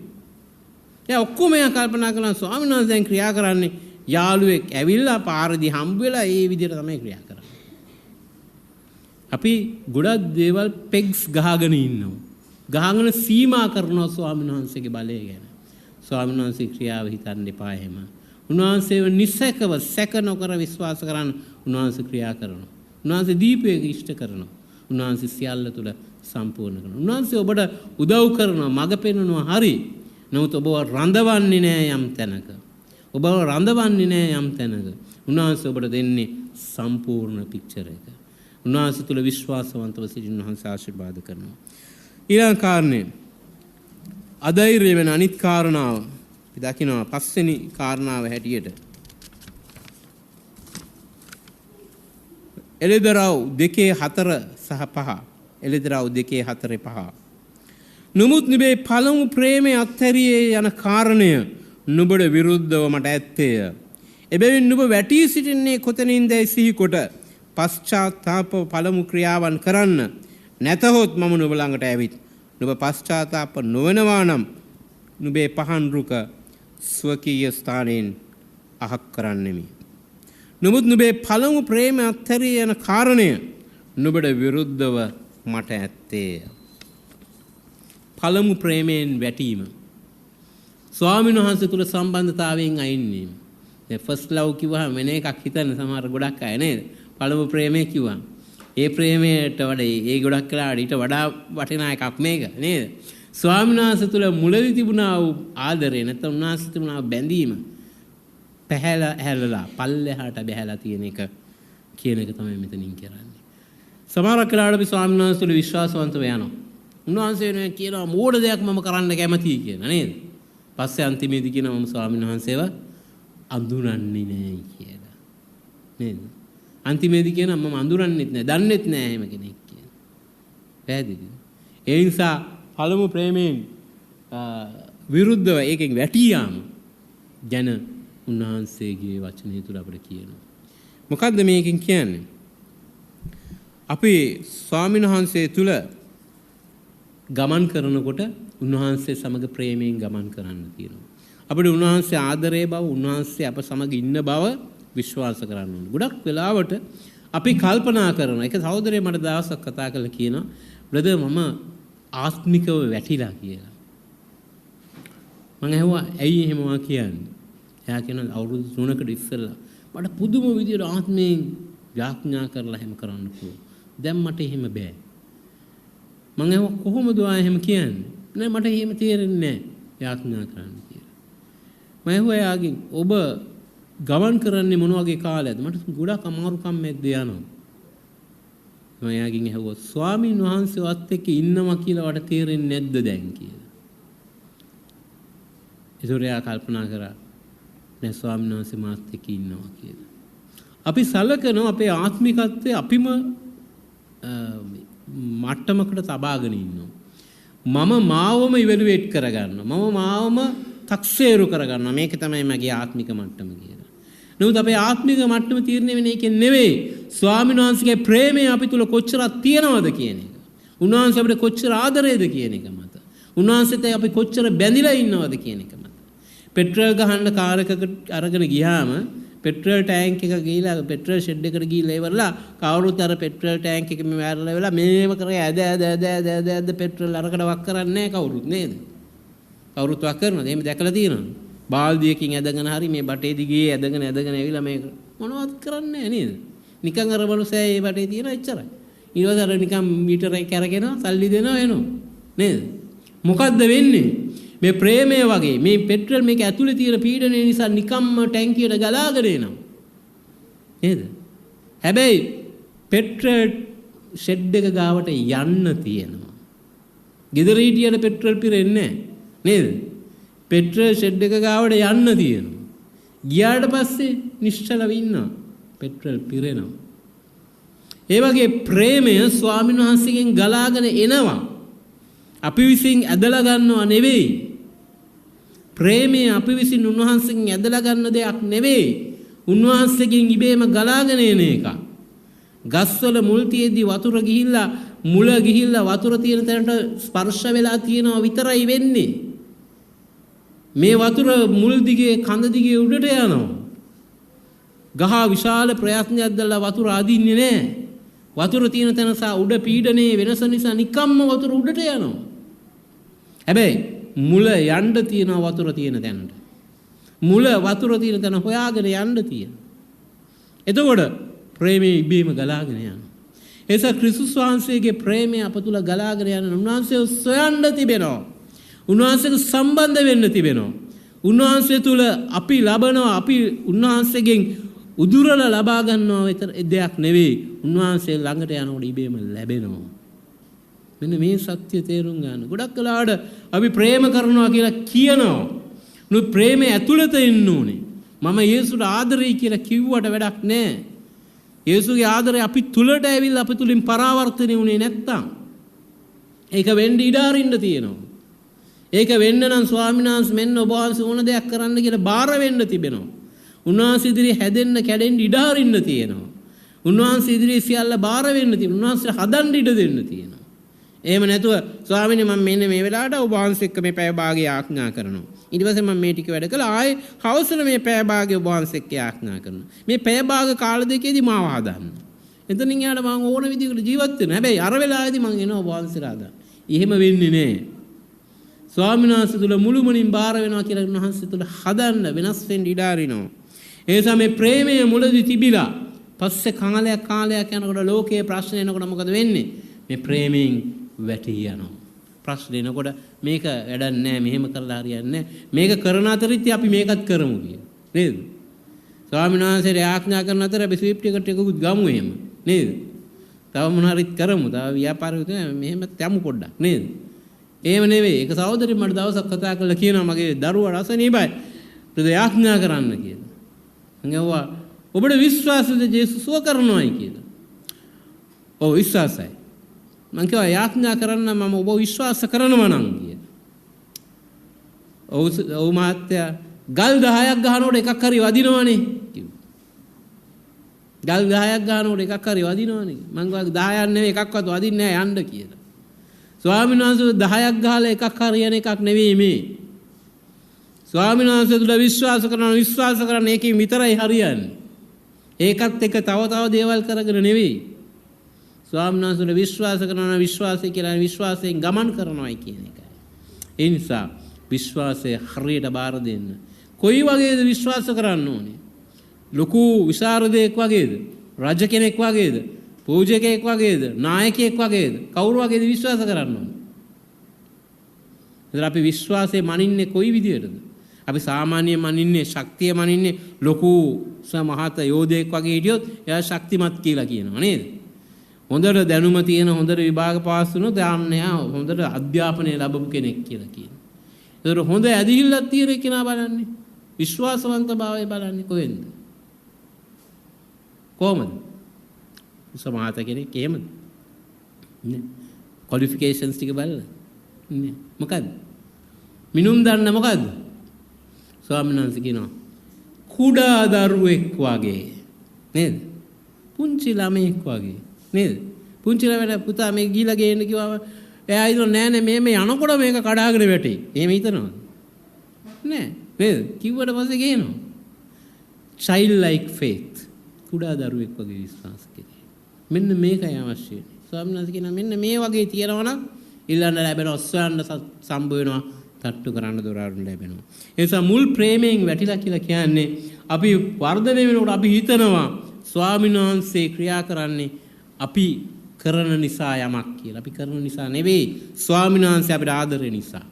එයා ඔක්කොම කල්පනා කරලා ස්වාමීන් වහන්සේ දැන් ක්‍රියා කරන්නේ යාළුවෙක් ඇවිල්ලා පාරදී හම්බ වෙලා ඒ විදිහට තමයි ක්‍රියා කරන්නේ. අපි ගොඩක් දේවල් පෙග්ස් ගහගෙන ඉන්නවා. ගහගෙන සීමා කරනවා ස්වාමීන් වහන්සේගේ බලය ගැන. ස්වාමීන් වහන්සේ ක්‍රියාව හිතන්න එපා එහෙම. උන්වහන්සේව නිසකව සැක නොකර විශ්වාස කරන්න උන්වහන්සේ ක්‍රියා කරනවා. උන්වහන්සේ දීපේක ඉෂ්ට කරනවා. උන්වහන්සේ සියල්ල තුල සම්පූර්ණ කරනවා. උන්වහන්සේ ඔබට උදව් කරනවා, මඟ පෙන්වනවා හරි. නමුත් ඔබව රඳවන්නේ නැහැ යම් තැනක. උන්වහන්සේ ඔබට දෙන්නේ සම්පූර්ණ පික්චර් එක. උන්වහන්සේ තුල විශ්වාසවන්තව සිටින උන්වහන්සේ ආශිර්වාද කරනවා. ඊළඟ කාරණේ අධෛර්ය වෙන අනිත් කාරණාව අපි දකිනවා පස්වෙනි කාරණාව හැටියට එළදරව් 2:4-5 එළදරව් 2:4-5 නමුත් නුඹේ පළමු ප්‍රේමයේ අත්හැරියේ යන කාරණය නුඹට විරුද්ධව මට ඇත්තේය. එබැවින් නුඹ වැටී සිටින්නේ කොතනින්දයි සිහිකොට පශ්චාත්තාප පළමු ක්‍රියාවන් කරන්න. නැතහොත් මම නුඹ ළඟට ඇවිත් නුඹ පශ්චාත්තාප නොවනවා නම් නුඹේ පහන් රුක ස්වකීය ස්ථානයෙන් අහක් කරන්නෙමි. නමුත් නුඹේ පළමු ප්‍රේම අත්හැරී යන කාරණය නුඹට විරුද්ධව මට ඇත්තේය. පළමු ප්‍රේමයෙන් වැටීම. ස්වාමීන් වහන්සේ තුල සම්බන්ධතාවයෙන් අයින් වීම. දැන් ෆස්ට් ලව් කිව්වහම වෙන එකක් හිතන්න සමහර ගොඩක් අය නේද? පළමු ප්‍රේමය කිව්වම ඒ ප්‍රේමයට වඩා ඒ ගොඩක් කලාට ඊට වඩා වටිනා එකක් මේක නේද? ස්වාමීන් වහන්සේ තුල මුලදී තිබුණා වූ ආදරය නැත්නම් උන්වහන්සේ තිබුණා බැඳීම පැහැලා හැලලා පල්ලෙහාට බැහැලා තියෙන එක කියන එක තමයි මෙතනින් කරන්නේ. සමහර කලාට අපි ස්වාමීන් වහන්සේ තුල විශ්වාසවන්තව යනවා. උන්වහන්සේ වෙන කියනවා මෝඩ දෙයක් මම කරන්න කැමතියි කියලා නේද? පස්සේ අන්තිමේදී කියනවා මම ස්වාමීන් වහන්සේව අඳුරන්නේ නැහැ කියලා. නේද? අන්තිමේදී කියනවා මම අඳුරන්නෙත් නැහැ, දන්නෙත් නැහැ එහෙම කෙනෙක් කියලා. පැහැදිලිද? ඒ නිසා පළමු ප්‍රේමයෙන් විරුද්ධව ඒකෙන් වැටී යාම ගැන උන්වහන්සේගේ වචනය තුල අපිට කියනවා. මොකද්ද මේකෙන් කියන්නේ? අපි ස්වාමීන් වහන්සේ තුල ගමන් කරනකොට උන්වහන්සේ සමග ප්‍රේමයෙන් ගමන් කරන්න තියෙනවා. අපිට උන්වහන්සේ ආදරේ බව, උන්වහන්සේ අප සමග ඉන්න බව විශ්වාස කරන්න ඕනේ. ගොඩක් වෙලාවට අපි කල්පනා කරන එක සහෝදරයෙක් මට දවසක් කතා කරලා කියනවා, බ්‍රදර් මම ආත්මිකව වැටිලා කියලා. මම ඇහුවා ඇයි එහෙම කියන්නේ? එයා කියනවා අවුරුදු 3කට ඉස්සෙල්ලා මට පුදුම විදියට ආත්මයෙන් යාඥා කරලා එහෙම කරන්න පුළුවන්. දැන් මට එහෙම බෑ. මම ඇහුවා කොහොමද ඔයා එහෙම කියන්නේ? නෑ මට එහෙම තේරෙන්නේ නෑ යාඥා කරන්න කියලා. මම ඇහුවා එයාගෙන් ඔබ ගමන් කරන්නේ මොන වගේ කාලයක්ද? මට ගොඩක් අමාරුකම් මැද්ද යනවා. මම එයාගෙන් ඇහුවා ස්වාමීන් වහන්සේවත් එක්ක ඉන්නවා කියලා වට තේරෙන්නේ නැද්ද දැන් කියලා. ඒතොර එයා කල්පනා කරා නෑ ස්වාමීන් වහන්සේ මාත් එක්ක ඉන්නවා කියලා. අපි සලකනවා අපේ ආත්මිකත්වයේ අපිම මට්ටමකට තබාගෙන ඉන්නවා. මම මාවම ඉවැලුවේට් කරගන්නවා. මම මාවම තක්සේරු කරගන්නවා. මේක තමයි මගේ ආත්මික මට්ටම කියලා. නමුත් අපේ ආත්මික මට්ටම තීරණය වෙන්නේ ඒකෙන් නෙවෙයි. ස්වාමීන් වහන්සේගේ ප්‍රේමය අපි තුල කොච්චරක් තියෙනවද කියන එක. උන්වහන්සේ අපිට කොච්චර ආදරේද කියන එක මත. උන්වහන්සේට අපි කොච්චර බැඳිලා ඉන්නවද කියන එක මත. පෙට්‍රල් ගහන්න කාර් එකකට අරගෙන ගියාම පෙට්‍රල් ටැංක් එක ගිහලා පෙට්‍රල් ෂෙඩ් එකට ගිහලා ඉවරලා කවුරුත් අර පෙට්‍රල් ටැංක් එකෙම වැරලා වෙලා මේව කරේ ඇද පෙට්‍රල් අරකට වක් කරන්නේ නැහැ කවුරුත් නේද? කවුරුත් වක් කරනවද? එහෙම දැකලා තියෙනවද? බාල්දියකින් ඇදගෙන හරි මේ බටේ දිගේ ඇදගෙන ඇවිල්ලා මේක මොනවද කරන්නේ නැහැ නේද? නිකන් අර බලුසෑ මේ බටේ තියෙන එච්චරයි. ඊළඟට අර නිකන් මීටර එක අරගෙන සල්ලි දෙනවා එනවා නේද? මොකද්ද වෙන්නේ? මේ ප්‍රේමය වගේ මේ පෙට්‍රල් මේක ඇතුලේ තියෙන පීඩනය නිසා නිකම්ම ටැංකියට ගලාගෙන එනවා නේද? හැබැයි පෙට්‍රල් ෂෙඩ් එක ගාවට යන්න තියෙනවා. ගෙදර හිටියට පෙට්‍රල් පිරෙන්නේ නේද? පෙට්‍රල් ෂෙඩ් එක ගාවට යන්න තියෙනවා. ගියාට පස්සේ නිශ්චලව ඉන්නවා. පෙට්‍රල් පිරෙනවා. ඒ වගේ ප්‍රේමය ස්වාමීන් වහන්සේගෙන් ගලාගෙන එනවා. අපි විසින් ඇදලා ගන්නව නෙවෙයි. ප්‍රේමය අපි විසින් උන්වහන්සේගෙන් ඇදලා ගන්න දෙයක් නෙවෙයි. උන්වහන්සේගෙන් ඉබේම ගලාගෙන එන එක. ගස්වල මුල් තියේදී වතුර ගිහිල්ලා මුල ගිහිල්ලා වතුර තියෙන තැනට ස්පර්ශ වෙලා තියෙනවා විතරයි වෙන්නේ. මේ වතුර මුල් දිගේ කඳ දිගේ උඩට යනවා. ගහ විශාල ප්‍රයත්නයක් දැල්ලා වතුර අදින්නේ නැහැ. වතුර තියෙන තැන සහ උඩ පීඩනයේ වෙනස නිසා නිකම්ම වතුර උඩට යනවා. හැබැයි මුල යන්න තියෙන වතුර තියෙන තැනට. මුල වතුර තියෙන තැන හොයාගෙන යන්න තියෙනවා. එතකොට ප්‍රේමයේ ඉබේම ගලාගෙන යනවා. එස ක්‍රිස්තුස් වහන්සේගේ ප්‍රේමය අප තුල ගලාගෙන යන උන්වහන්සේ සොයන්න තිබෙනවා. උන්වහන්සේට සම්බන්ධ වෙන්න තිබෙනවා. උන්වහන්සේ තුල අපි ලබනවා අපි උන්වහන්සේගෙන් උදුරලා ලබා ගන්නවා විතර දෙයක් නෙවෙයි. උන්වහන්සේ ළඟට යනකොට ඉබේම ලැබෙනවා. මෙන්න මේ සත්‍ය තේරුම් ගන්න. ගොඩක් වෙලාවට අපි ප්‍රේම කරනවා කියලා කියනවා. නු ප්‍රේමය ඇතුළත ඉන්න ඕනේ. මම යේසුට ආදරෙයි කියලා කිව්වට වැඩක් නැහැ. යේසුගේ ආදරය අපි තුලට ඇවිල්ලා අපි තුලින් පරාවර්තනය වුණේ නැත්තම් ඒක වෙන්න ඉඩ අරින්න තියෙනවා. ඒක වෙන්න නම් ස්වාමීන් වහන්සේ මෙන්න ඔබ වහන්සේ ඕන දෙයක් කරන්න කියලා බාර වෙන්න තිබෙනවා. උන්වහන්සේ ඉදිරියේ හැදෙන්න කැඩෙන්න ඉඩ අරින්න තියෙනවා. උන්වහන්සේ ඉදිරියේ සියල්ල බාර වෙන්න තියෙනවා. උන්වහන්සේ හදන්න ඉඩ දෙන්න තියෙනවා. එහෙම නැතුව ස්වාමීනි මම මෙන්න මේ වෙලාවට ඔබ වහන්සේ එක්ක මේ පැය භාගය ආඥා කරනවා. ඊට පස්සේ මම මේ ටික වැඩ කළා ආයේ හවසට මේ පැය භාගය ඔබ වහන්සේ එක්ක ආඥා කරනවා. මේ පැය භාග කාල දෙකේදී මාව හදන්න. එතනින් යාට මම ඕන විදිහකට ජීවත් වෙනවා. හැබැයි අර වෙලාවේදී මම එනවා ඔබ වහන්සේලා හදන්න. එහෙම වෙන්නේ නැහැ. ස්වාමීන් වහන්සේ තුල මුළුමනින් බාර වෙනවා කියලා උන්වහන්සේ තුල හදන්න වෙනස් වෙන්න ඉඩ අරිනවා. ඒ නිසා මේ ප්‍රේමය මුලදී තිබිලා පස්සේ කාලයක් යනකොට ලෝකයේ ප්‍රශ්න එනකොට මොකද වෙන්නේ? මේ ප්‍රේමයෙන් වැටි යනවා. ප්‍රශ්න එනකොට මේක වැඩක් නැහැ මෙහෙම කරලා හරියන්නේ නැහැ. මේක කරන අතරිත් අපි මේකත් කරමු කියලා. නේද? ස්වාමීන් වහන්සේට ආඥා කරන අතර අපි ස්විෆ්ට් එකට එකකුත් ගමු එහෙම. නේද? තව මොන හරිත් කරමු. තව ව්‍යාපාරයක් මෙහෙම යමු පොඩ්ඩක්. නේද? එහෙම නෙවෙයි. ඒක සහෝදරි මට දවසක් කතා කරලා කියනවා මගේ දරුවා රසණීයයි. ප්‍රද ආඥා කරන්න කියලා. මම කිව්වා ඔබට විශ්වාසද ජේසුස් සුව කරනවායි කියලා. ඔව් විශ්වාසයි. මම කිව්වා යාඥා කරන්න මම ඔබ විශ්වාස කරනවා නම් කියලා. ඔව් මහත්තයා ගල් 10ක් ගහනකොට එකක් හරි වදිනවනේ කිව්වා. ගල් 10ක් ගහනකොට එකක් හරි වදිනවනේ. මං කිව්වා 10ක් නෙවෙයි එකක්වත් වදින්නේ නැහැ යන්න කියලා. ස්වාමීන් වහන්සේ 10ක් ගහලා එකක් හරියන එකක් නෙවෙයි මේ. ස්වාමීන් වහන්සේ තුල විශ්වාස කරන එකකින් විතරයි හරියන්නේ. ඒකත් එක තව දේවල් කරගෙන නෙවෙයි. ස්වාමීන් වහන්සේ විශ්වාස කරනවා විශ්වාසය කියලා විශ්වාසයෙන් ගමන් කරනවායි කියන එකයි. ඒ නිසා විශ්වාසය හරියට බාර දෙන්න. කොයි වගේද විශ්වාස කරන්න ඕනේ? ලොකු විශාරදයෙක් වගේද? රජ කෙනෙක් වගේද? පූජකයෙක් වගේද? නායකයෙක් වගේද? කවුරු වගේද විශ්වාස කරන්න ඕනේ? ඒතර අපි විශ්වාසයේ මනින්නේ කොයි විදියටද? අපි සාමාන්‍ය මනින්නේ ශක්තිය මනින්නේ ලොකු සමහත යෝධයෙක් වගේ හිටියොත් එයා ශක්තිමත් කියලා කියනවා නේද? හොඳට දැනුම තියෙන හොඳට විභාග පාස් වුණොත් එයා හොඳට අධ්‍යාපනය ලැබපු කෙනෙක් කියලා කියනවා. ඒතර හොඳ ඇදහිල්ලක් තියෙන කෙනා බලන්නේ විශ්වාසවන්තභාවය බලන්නේ කොහෙන්ද? කොහමද? සමහත කෙනෙක් එහෙමද? නේ. ක්වොලිෆිකේෂන්ස් ටික බලලා. නේ. මොකද්ද? මිනුම් දන්න මොකද්ද? ස්වාමීන් වහන්සේ කියනවා කුඩා දරුවෙක් වගේ නේද? පුංචි ළමෙක් වගේ නේද? පුංචි ළමයට පුතා මේ ගිහලා ගේන්න කිව්වම එයා හිතනවා නෑ නෑ මේ යනකොට මේක කඩාගෙන වැටේ. එහෙම හිතනවා. නෑ නේද? කිව්වට පස්සේ ගේනවා. child like faith. කුඩා දරුවෙක් වගේ විශ්වාස කරේ. මෙන්න මේකයි අවශ්‍ය වෙන්නේ. ස්වාමීන් වහන්සේ කියනවා මෙන්න මේ වගේ තියනවා නම් ඉල්ලන්න ලැබෙනවා, ඔස්වන්න සම්බ වෙනවා, තට්ටු කරන්න දොරාරුන් ලැබෙනවා. ඒ නිසා මුල් ප්‍රේමයෙන් වැටිලා කියලා කියන්නේ අපි වර්ධනය වෙනකොට අපි හිතනවා ස්වාමීන් වහන්සේ ක්‍රියා කරන්නේ අපි කරන නිසා යමක් කියලා. අපි කරන නිසා නෙවෙයි, ස්වාමීන් වහන්සේ අපිට ආදරේ නිසා.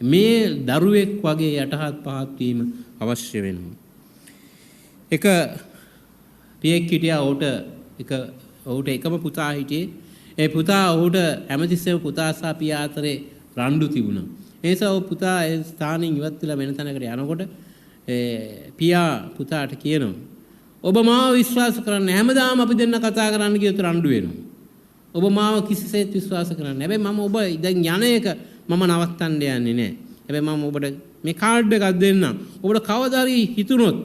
මේ දරුවෙක් වගේ යටහත් පහත් වීම අවශ්‍ය වෙනවා. එක පියෙක් හිටියා ඔහුට එකම පුතා හිටියේ. ඒ පුතා ඔහුට හැමතිස්සෙම පුතා සහ පියා අතරේ රණ්ඩු තිබුණා. ඒ නිසා ඔහු පුතා ඒ ස්ථානින් ඉවත් වෙලා වෙන තැනකට යනකොට පියා පුතාට කියනවා ඔබ මාව විශ්වාස කරන්නේ හැමදාම අපි දෙන්න කතා කරන්න කියොත් රණ්ඩු වෙනවා. ඔබ මාව කිසිසේත් විශ්වාස කරන්නේ. හැබැයි මම ඔබ දැන් යන එක මම නවත්තන්න යන්නේ නැහැ. හැබැයි මම ඔබට මේ කාඩ් එකක් දෙන්නම්. ඔබට කවදා හරි හිතුනොත්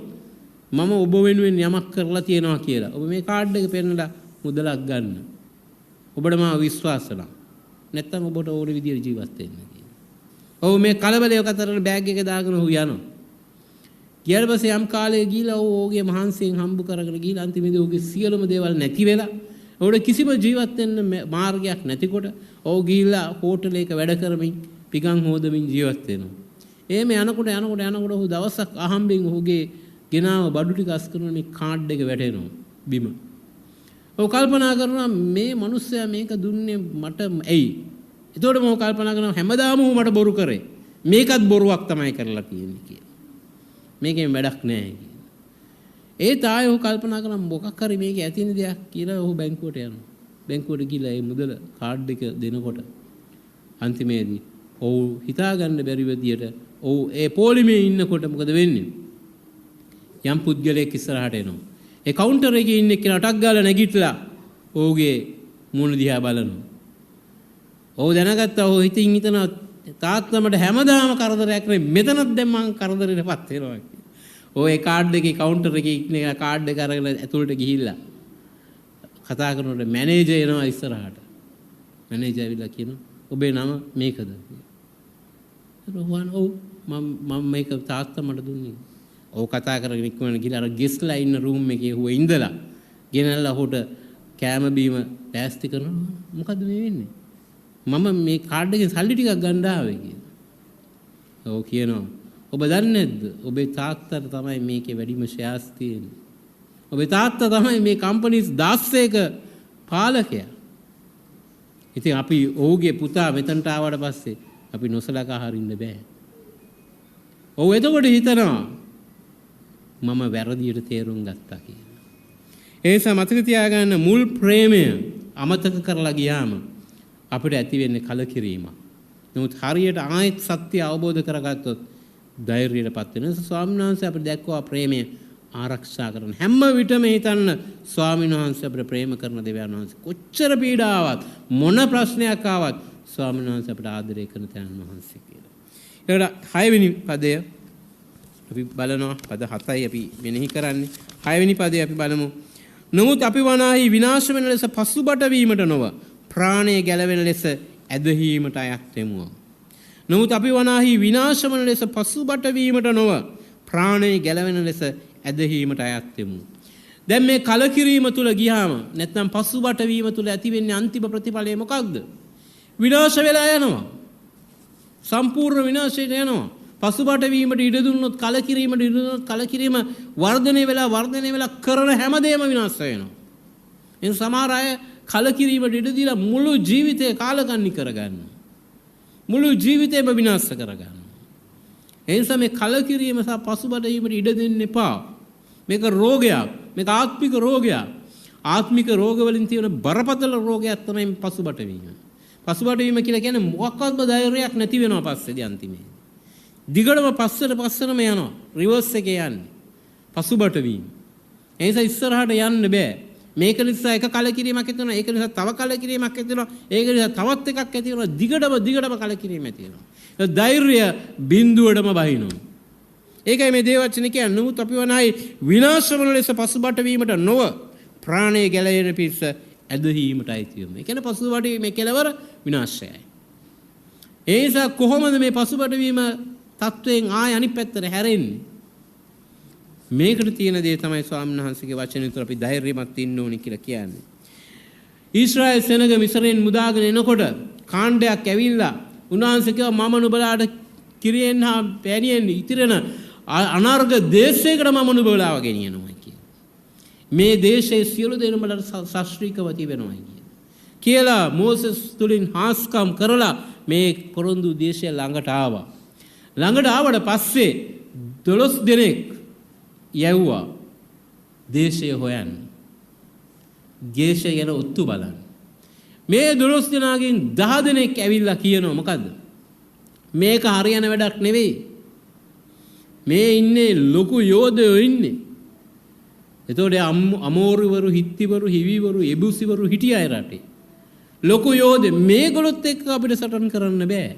මම ඔබ වෙනුවෙන් යමක් කරලා තියෙනවා කියලා. ඔබ මේ කාඩ් එක පෙන්නලා මුදලක් ගන්න. ඔබට මාව විශ්වාස නම්. නැත්තම් ඔබට ඕන විදියට ජීවත් වෙන්න කියලා. ඔව් මේ කලබලයේ කතරට බෑග් එක දාගෙන ඔහු යනවා. ඊට පස්සේ යම් කාලයක ගිහිලා ඔහුගේ මහන්සියෙන් හම්බ කරගෙන ගිහිලා අන්තිමේදී ඔහුගේ සියලුම දේවල් නැති වෙලා ඔහුට කිසිම ජීවත් වෙන්න මාර්ගයක් නැතිකොට ඔහු ගිහිලා හෝටලයක වැඩ කරමින් පිගන් හොදමින් ජීවත් වෙනවා. එහෙම යනකොට ඔහු දවසක් අහම්බෙන් ඔහුගේ ගෙනාව බඩු ටික අස් කරන මේ කාඩ් එක වැටෙනවා බිම. ඔහු කල්පනා කරනවා මේ මිනිස්සයා මේක දුන්නේ මට ඇයි? එතකොට මම කල්පනා කරනවා හැමදාම මට බොරු කරේ. මේකත් බොරුවක් තමයි කරලා තියෙන්නේ කියලා. මේකෙන් වැඩක් නැහැ කියලා. ඒ තායි ඔහු කල්පනා කරන මොකක් හරි මේක ඇතින දෙයක් කියලා ඔහු බැංකුවට යනවා. බැංකුවට ගිහලා ඒ මුදල කාඩ් එක දෙනකොට අන්තිමේදී ඔහු හිතාගන්න බැරි විදියට ඔහු ඒ පොලිමේ ඉන්නකොට මොකද වෙන්නේ? යම් පුද්ගලයෙක් ඉස්සරහට එනවා. ඒ කවුන්ටර් එකේ ඉන්න කෙනා ටක් ගාලා නැගිටලා ඔහුගේ මුණ දිහා බලනවා. ඔහු දැනගත්තා ඔහු හිතනවා තාත්තා මට හැමදාම කරදරයක් නෙමෙයි මෙතනත් දැන් මං කරදරයටපත් වෙනවා කියලා. ඔය කාඩ් එකේ කවුන්ටර් එකේ ඉන්න කාඩ් එක අරගෙන ඇතුළට ගිහිල්ලා කතා කරනකොට මැනේජර් එනවා ඉස්සරහට. මැනේජර් ඇවිල්ලා කියනවා ඔබේ නම මේකද කියලා. ඔව් මම මේක තාත්තා මට දුන්නේ. ඔව් කතා කරගෙන ඉක්මනට ගිහලා අර ගෙස්ලා ඉන්න රූම් එකේ හුව ඉඳලා ගෙනල්ලා ඔහුට කෑම බීම ටැස්ටි කරනවා. මොකද්ද මේ වෙන්නේ? මම මේ කාඩ් එකෙන් සල්ලි ටිකක් ගන්න ආවේ කියලා. ඔව් කියනවා. ඔබ දන්නේ නැද්ද? ඔබේ තාත්තට තමයි මේකේ වැඩිම ෂෙයාර්ස් තියෙන්නේ. ඔබේ තාත්තා තමයි මේ කම්පනීස් 16ක පාලකයා. ඉතින් අපි ඔහුගේ පුතා මෙතනට ආවට පස්සේ අපි නොසලකා හරින්න බෑ. ඔව් එතකොට හිතනවා මම වැරදියට තේරුම් ගත්තා කියලා. ඒ නිසා මතක තියාගන්න මුල් ප්‍රේමය අමතක කරලා ගියාම අපිට ඇති වෙන්නේ කලකිරීමක්. නමුත් හරියට ආයෙත් සත්‍ය අවබෝධ කරගත්තොත් ධෛර්යයටපත් වෙන ස්වාමීන් වහන්සේ අපිට දැක්වුවා ප්‍රේමය ආරක්ෂා කරන හැම විටම හිතන්න ස්වාමීන් වහන්සේ අපිට ප්‍රේම කරන දෙවියන් වහන්සේ කොච්චර පීඩාවක් මොන ප්‍රශ්නයක් ආවත් ස්වාමීන් වහන්සේ අපිට ආදරය කරන තැනන් වහන්සේ කියලා. ඊට 6 වෙනි පදය අපි බලනවා පද 7යි අපි මෙනෙහි කරන්නේ. 6 වෙනි පදේ අපි බලමු. නමුත් අපි වනාහි විනාශ වෙන ලෙස පසුබට වීමට නොව ප්‍රාණය ගැලවෙන ලෙස ඇදහිීමට අයත් වෙමුවා. නමුත් අපි වනාහි විනාශ වන ලෙස පසුබට වීමට නොව ප්‍රාණය ගැලවෙන ලෙස ඇදහිීමට අයත් වෙමු. දැන් මේ කලකිරීම තුල ගියාම නැත්නම් පසුබට වීම තුල ඇති වෙන්නේ අන්තිම ප්‍රතිඵලය මොකක්ද? විනාශ වෙලා යනවා. සම්පූර්ණ විනාශයට යනවා. පසුබට වීමට ඉඩ දුන්නොත් කලකිරීමට ඉඩ දුන්නොත් කලකිරීම වර්ධනය වෙලා කරන හැමදේම විනාශ වෙනවා. එන් සමහර අය කලකිරීමට ඉඩ දීලා මුළු ජීවිතේ කාලකන්ණි කරගන්නවා. මුළු ජීවිතේම විනාශ කරගන්නවා. ඒ නිසා මේ කලකිරීම සහ පසුබට වීමට ඉඩ දෙන්න එපා. මේක රෝගයක්. මේක ආත්මික රෝගයක්. ආත්මික රෝග වලින් තියෙන බරපතල රෝගයක් තමයි පසුබට වීම. පසුබට වීම කියලා කියන්නේ මොකක්වත් ධෛර්යයක් නැති වෙනවා පස්සේදී අන්තිමේ. දිගටම පස්සටම යනවා. රිවර්ස් එකේ යන්නේ. පසුබට වීම. ඒ නිසා ඉස්සරහට යන්න බෑ. මේක නිසා එක කලකිරීමක් ඇති වෙනවා. ඒක නිසා තව කලකිරීමක් ඇති වෙනවා. ඒක නිසා තවත් එකක් ඇති වෙනවා. දිගටම කලකිරීම ඇති වෙනවා. ඒ ධෛර්යය බිඳුවටම බහිනවා. ඒකයි මේ දේවචන කියන්නේ නමුත් අපි වනායි විනාශ වන ලෙස පසුබට වීමට නොව ප්‍රාණය ගැලවෙන පිස ඇදහිීමට අයිති වෙනවා. ඒ කියන්නේ පසුබට වීමේ කෙලවර විනාශයයි. ඒ නිසා කොහොමද මේ පසුබට වීම තත්වයෙන් ආය අනිත් පැත්තට හැරෙන්නේ? මේකට තියෙන දේ තමයි ස්වාමීන් වහන්සේගේ වචන විතර අපි ධෛර්යමත් ඉන්න ඕනි කියලා කියන්නේ. ඊශ්‍රායල් සෙනග මිස්රයෙන් මුදාගෙන එනකොට කාණ්ඩයක් ඇවිල්ලා උන්වහන්සේ කිව්වා මම නුඹලාට කිරියෙන් හා පැණියෙන් ඉතිරෙන අනර්ග දේශයකට මම නුඹලාව ගෙනියනවා කියලා. මේ දේශයේ සියලු දේ නුඹලාට ශාස්ත්‍රීයව තිබෙනවා කියලා මෝසස් තුලින් හාස්කම් කරලා මේ පොරොන්දු දේශය ළඟට ආවා. ළඟට ආවට පස්සේ 12 දෙනෙක් යවුවා දේශය හොයන්න. දේශය ගැන ඔත්තු බලන්න. මේ 12 දෙනාගෙන් 10 දෙනෙක් ඇවිල්ලා කියනවා මොකද්ද? මේක හරියන වැඩක් නෙවෙයි. මේ ඉන්නේ ලොකු යෝධයෝ ඉන්නේ. එතකොට අමෝරිවරු, හිත්තිවරු, හිවිවරු, එබුසිවරු හිටිය අය රටේ. ලොකු යෝධ මේගොල්ලොත් එක්ක අපිට සටන් කරන්න බෑ.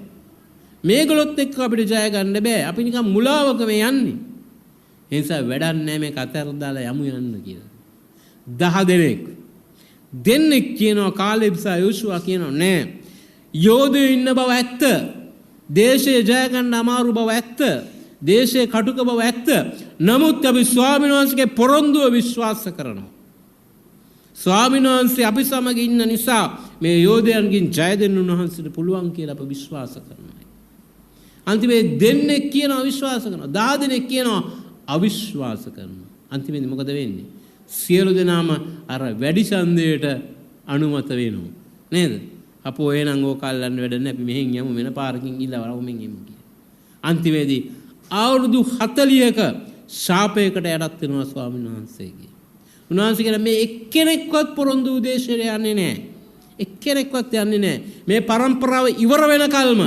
මේගොල්ලොත් එක්ක අපිට ජය ගන්න බෑ. අපි නිකන් මුලාවක මේ යන්නේ. ඒ නිසා වැඩක් නැහැ මේක අතහැර දාලා යමු යන්න කියලා. 10 දෙනෙක් කියනවා කාලෙබ් සහ යෝෂුවා කියනවා නෑ. යෝධයෝ ඉන්න බව ඇත්ත. දේශය ජය ගන්න අමාරු බව ඇත්ත. දේශයේ කටුක බව ඇත්ත. නමුත් අපි ස්වාමීන් වහන්සේගේ පොරොන්දුව විශ්වාස කරනවා. ස්වාමීන් වහන්සේ අපි සමග ඉන්න නිසා මේ යෝධයන්ගෙන් ජය දෙන්න උන්වහන්සේට පුළුවන් කියලා අපි විශ්වාස කරනවා. අන්තිමේ දෙන්නෙක් කියනවා විශ්වාස කරනවා. 10 දෙනෙක් කියනවා අවිශ්වාස කරනවා. අන්තිමේදී මොකද වෙන්නේ? සියලු දෙනාම අර වැඩි ඡන්දයට අනුමත වෙනවා. නේද? අපෝ එහෙනම් ඕක අල්ලන්න වැඩ නැහැ. අපි මෙහෙන් යමු වෙන පාරකින් ගිහලා වරවුමෙන් එමු කියලා. අන්තිමේදී අවුරුදු 40ක ශාපයකට යටත් වෙනවා ස්වාමීන් වහන්සේගේ. උන්වහන්සේ කියන මේ එක්කෙනෙක්වත් පොරොන්දු උදේශයට යන්නේ නැහැ. එක්කෙනෙක්වත් යන්නේ නැහැ. මේ પરම්පරාව ඉවර වෙනකල්ම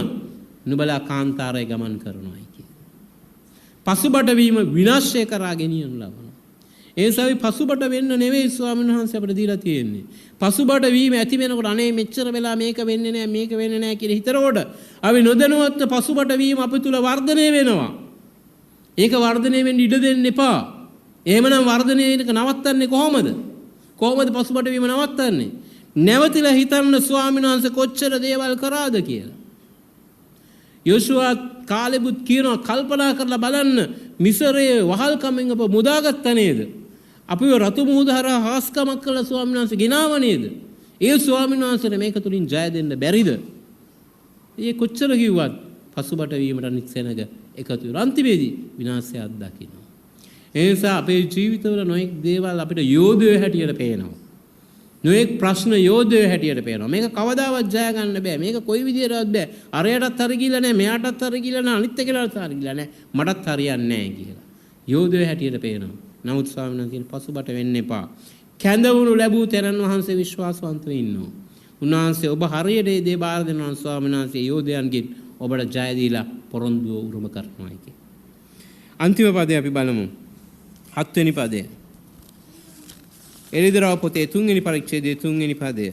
නුඹලා කාන්තාරයේ ගමන් කරනවායි කියලා. පසුබට වීම විනාශය කරා ගෙනියනු ලබනවා. ඒ නිසා අපි පසුබට වෙන්න නෙවෙයි ස්වාමීන් වහන්සේ අපිට දීලා තියෙන්නේ. පසුබට වීම ඇති වෙනකොට අනේ මෙච්චර වෙලා මේක වෙන්නේ නැහැ මේක වෙන්නේ නැහැ කියලා හිතනකොට අපි නොදැනුවත්ව පසුබට වීම අප තුල වර්ධනය වෙනවා. ඒක වර්ධනය වෙන්න ඉඩ දෙන්න එපා. එහෙමනම් වර්ධනය වෙනක නවත්තන්නේ කොහොමද? කොහොමද පසුබට වීම නවත්තන්නේ? නැවතිලා හිතන්න ස්වාමීන් වහන්සේ කොච්චර දේවල් කරාද කියලා. යෝෂුවා කාලෙබුත් කියනවා කල්පනා කරලා බලන්න මිසරයේ වහල්කමෙන් අප මුදාගත්ත නේද? අපිව රතු මුහුද හරහා හාස්කමක් කළ ස්වාමීන් වහන්සේ ගෙනාව නේද? ඒ ස්වාමීන් වහන්සේට මේක තුලින් ජය දෙන්න බැරිද? ඒ කොච්චර කිව්වත් පසුබට වීමට නිසෙනග එකතු වෙන අන්තිමේදී විනාශය අත්දකින්නවා. ඒ නිසා අපේ ජීවිතවල නොඑක් දේවල් අපිට යෝධයෝ හැටියට පේනවා. නොඑක් ප්‍රශ්න යෝධයෝ හැටියට පේනවා. මේක කවදාවත් ජය ගන්න බෑ. මේක කොයි විදියටවත් බෑ. අරයටත් හරි ගිහලා නැහැ, මෙයාටත් හරි ගිහලා නැහැ, අනිත් එකලටත් හරි ගිහලා නැහැ. මටත් හරියන්නේ නැහැ කියලා. යෝධයෝ හැටියට පේනවා. නමුත් ස්වාමීන් වහන්සේ පසුබට වෙන්න එපා. කැඳවුණු ලැබූ තෙරණ වහන්සේ විශ්වාසවන්තව ඉන්නවා. උන්වහන්සේ ඔබ හරියට මේ දේ බාර දෙනවා ස්වාමීන් වහන්සේ යෝධයන්ගෙන් ඔබට ජය දීලා පොරොන්දුව උරුම කරනවා කියලා. අන්තිම පදේ අපි බලමු. 7 වෙනි පදේ. එළිදරව් පොතේ 3 වෙනි පරිච්ඡේදයේ 3 වෙනි පදය.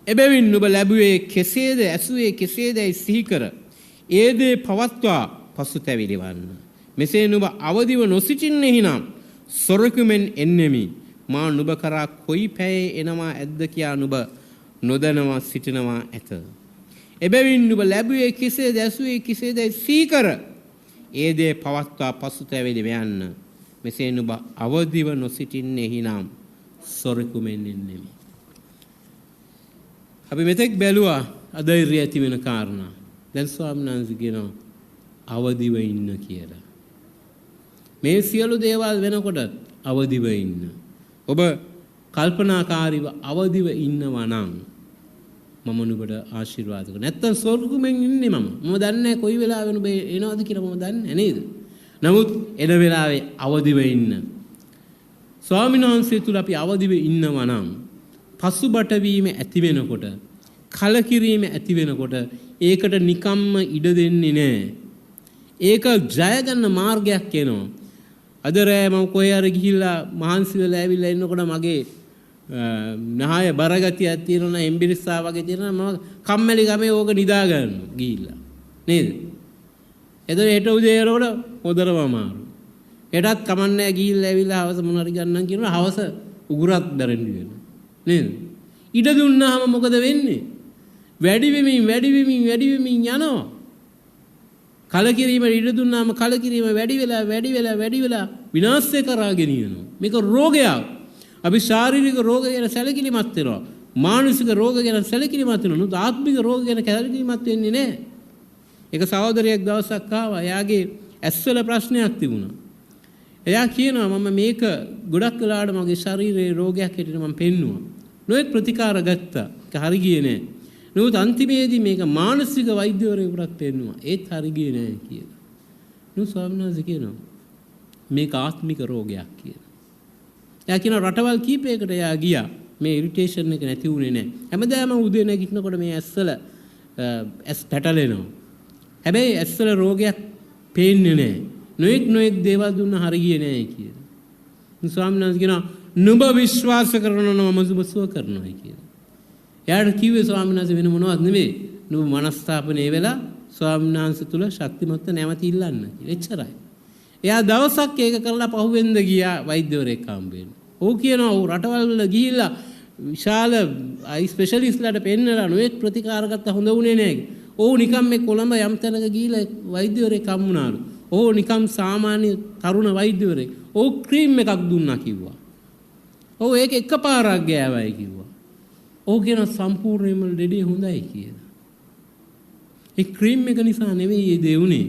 එබැවින් නුඹ ලැබුවේ කෙසේද ඇසුවේ කෙසේදයි සිහි කර ඒ දේ පවත්වා පසුතැවිලි වන්න. මෙසේ නුඹ අවදිව නොසිටින්නේ නම් සොරකුමෙන් එන්නෙමි. මා නුඹ කරා කොයි පැයේ එනවා ඇද්ද කියා නුඹ නොදනවා සිටිනවා ඇත. එබැවින් නුඹ ලැබුවේ කෙසේද ඇසුවේ කෙසේද සීකර ඒ දේ පවත්වා පසුතැවිලි යන්න. මෙසේ නුඹ අවදිව නොසිටින්නේ නම් සොරකුමෙන් එන්නෙමි. අපි මෙතෙක් බැලුවා අධෛර්යය ඇති වෙන කාරණා. දැන් ස්වාමීන් වහන්සේ කියනවා අවදිව ඉන්න කියලා. මේ සියලු දේවල් වෙනකොට අවදිව ඉන්න. ඔබ කල්පනාකාරීව අවදිව ඉන්නවා නම් මම නුඹට ආශිර්වාද කරනවා. නැත්තම් ස්වර්ගුමෙන් ඉන්නේ මම. මම දන්නේ නැහැ කොයි වෙලාවෙ නුඹ එනවද කියලා මම දන්නේ නේද? නමුත් එන වෙලාවේ අවදිව ඉන්න. ස්වාමීන් වහන්සේ තුල අපි අවදිව ඉන්නවා නම් පසුබට වීම ඇති වෙනකොට කලකිරීම ඇති වෙනකොට ඒකට නිකම්ම ඉඩ දෙන්නේ නැහැ. ඒක ජය ගන්න මාර්ගයක් එනවා. අද රෑ මම කොහේ හරි ගිහිල්ලා මහන්සි වෙලා ඇවිල්ලා ඉන්නකොට මගේ නහය බරගතියක් තියෙනවා එම්බිරිස්සා වගේ තියෙනවා මම කම්මැලි ගමේ ඕක නිදා ගන්නවා ගිහිල්ලා නේද? එතන හෙට උදේ යනකොට හොදරම අමාරු. හෙටත් කමන්නේ ගිහිල්ලා ඇවිල්ලා හවස මොන හරි ගන්නම් කියනවා හවස උගුරක් දරන්නේ වෙනවා නේද? ඉඩ දුන්නාම මොකද වෙන්නේ? වැඩි වෙමින් යනවා. කලකිරීමට ඉඩ දුන්නාම කලකිරීම වැඩි වෙලා විනාශය කරා ගෙනියනවා. මේක රෝගයක්. අපි ශාරීරික රෝග ගැන සැලකිලිමත් වෙනවා. මානසික රෝග ගැන සැලකිලිමත් වෙනවා. නමුත් ආත්මික රෝග ගැන සැලකිලිමත් වෙන්නේ නැහැ. ඒක සහෝදරයෙක් දවසක් ආවා. එයාගේ ඇස්වල ප්‍රශ්නයක් තිබුණා. එයා කියනවා මම මේක ගොඩක් වෙලාවට මගේ ශරීරයේ රෝගයක් හැටියට මම පෙන්නුවා. නොයෙක් ප්‍රතිකාර ගත්තා. ඒක හරි ගියේ නැහැ. නමුත් අන්තිමේදී මේක මානසික වෛද්‍යවරයෙකුට පෙන්නුවා. ඒත් හරි ගියේ නැහැ කියලා. නු ස්වාමීන් වහන්සේ කියනවා මේක ආත්මික රෝගයක් කියලා. එයා කියන රටවල් කීපයකට එයා ගියා. මේ ඉරිටේෂන් එක නැති වුණේ නැහැ. හැමදාම උදේ නැගිටිනකොට මේ ඇස්වල ඇස් පැටලෙනවා. හැබැයි ඇස්වල රෝගයක් පේන්නේ නැහැ. නොඑක් දේවල් දුන්න හරි ගියේ නැහැ කියලා. ස්වාමීන් වහන්සේ කියනවා නුඹ විශ්වාස කරනවා නම් මම සුව කරනවා කියලා. එයාට කිව්වේ ස්වාමීන් වහන්සේ වෙන මොනවත් නෙවෙයි. නුඹ මනස්ථාපනය වෙලා ස්වාමීන් වහන්සේ තුල ශක්තිමත් නැවත ඉල්ලන්න කියලා. එච්චරයි. එයා දවසක් ඒක කරලා පහුවෙන්ද ගියා වෛද්‍යවරයෙක් හම්බ වෙන්න. ඔව් කියනවා ඔව් රටවල් වල ගිහිල්ලා විශාල අයි ස්පෙෂලිස්ට්ලාට පෙන්නලා නොඑක් ප්‍රතිකාර ගත්ත හොඳ වුණේ නැහැ. ඔව් නිකම් මේ කොළඹ යම් තැනක ගිහිල්ලා වෛද්‍යවරයෙක් හම්බුණාලු. ඔව් නිකම් සාමාන්‍ය තරුණ වෛද්‍යවරයෙක්. ඔව් ක්‍රීම් එකක් දුන්නා කිව්වා. ඔව් ඒක එකපාරක් ගෑවයි කිව්වා. ඔව් කියන සම්පූර්ණයෙන්ම දෙඩේ හොඳයි කියලා. ඒ ක්‍රීම් එක නිසා නෙවෙයි ඒ දේ උනේ.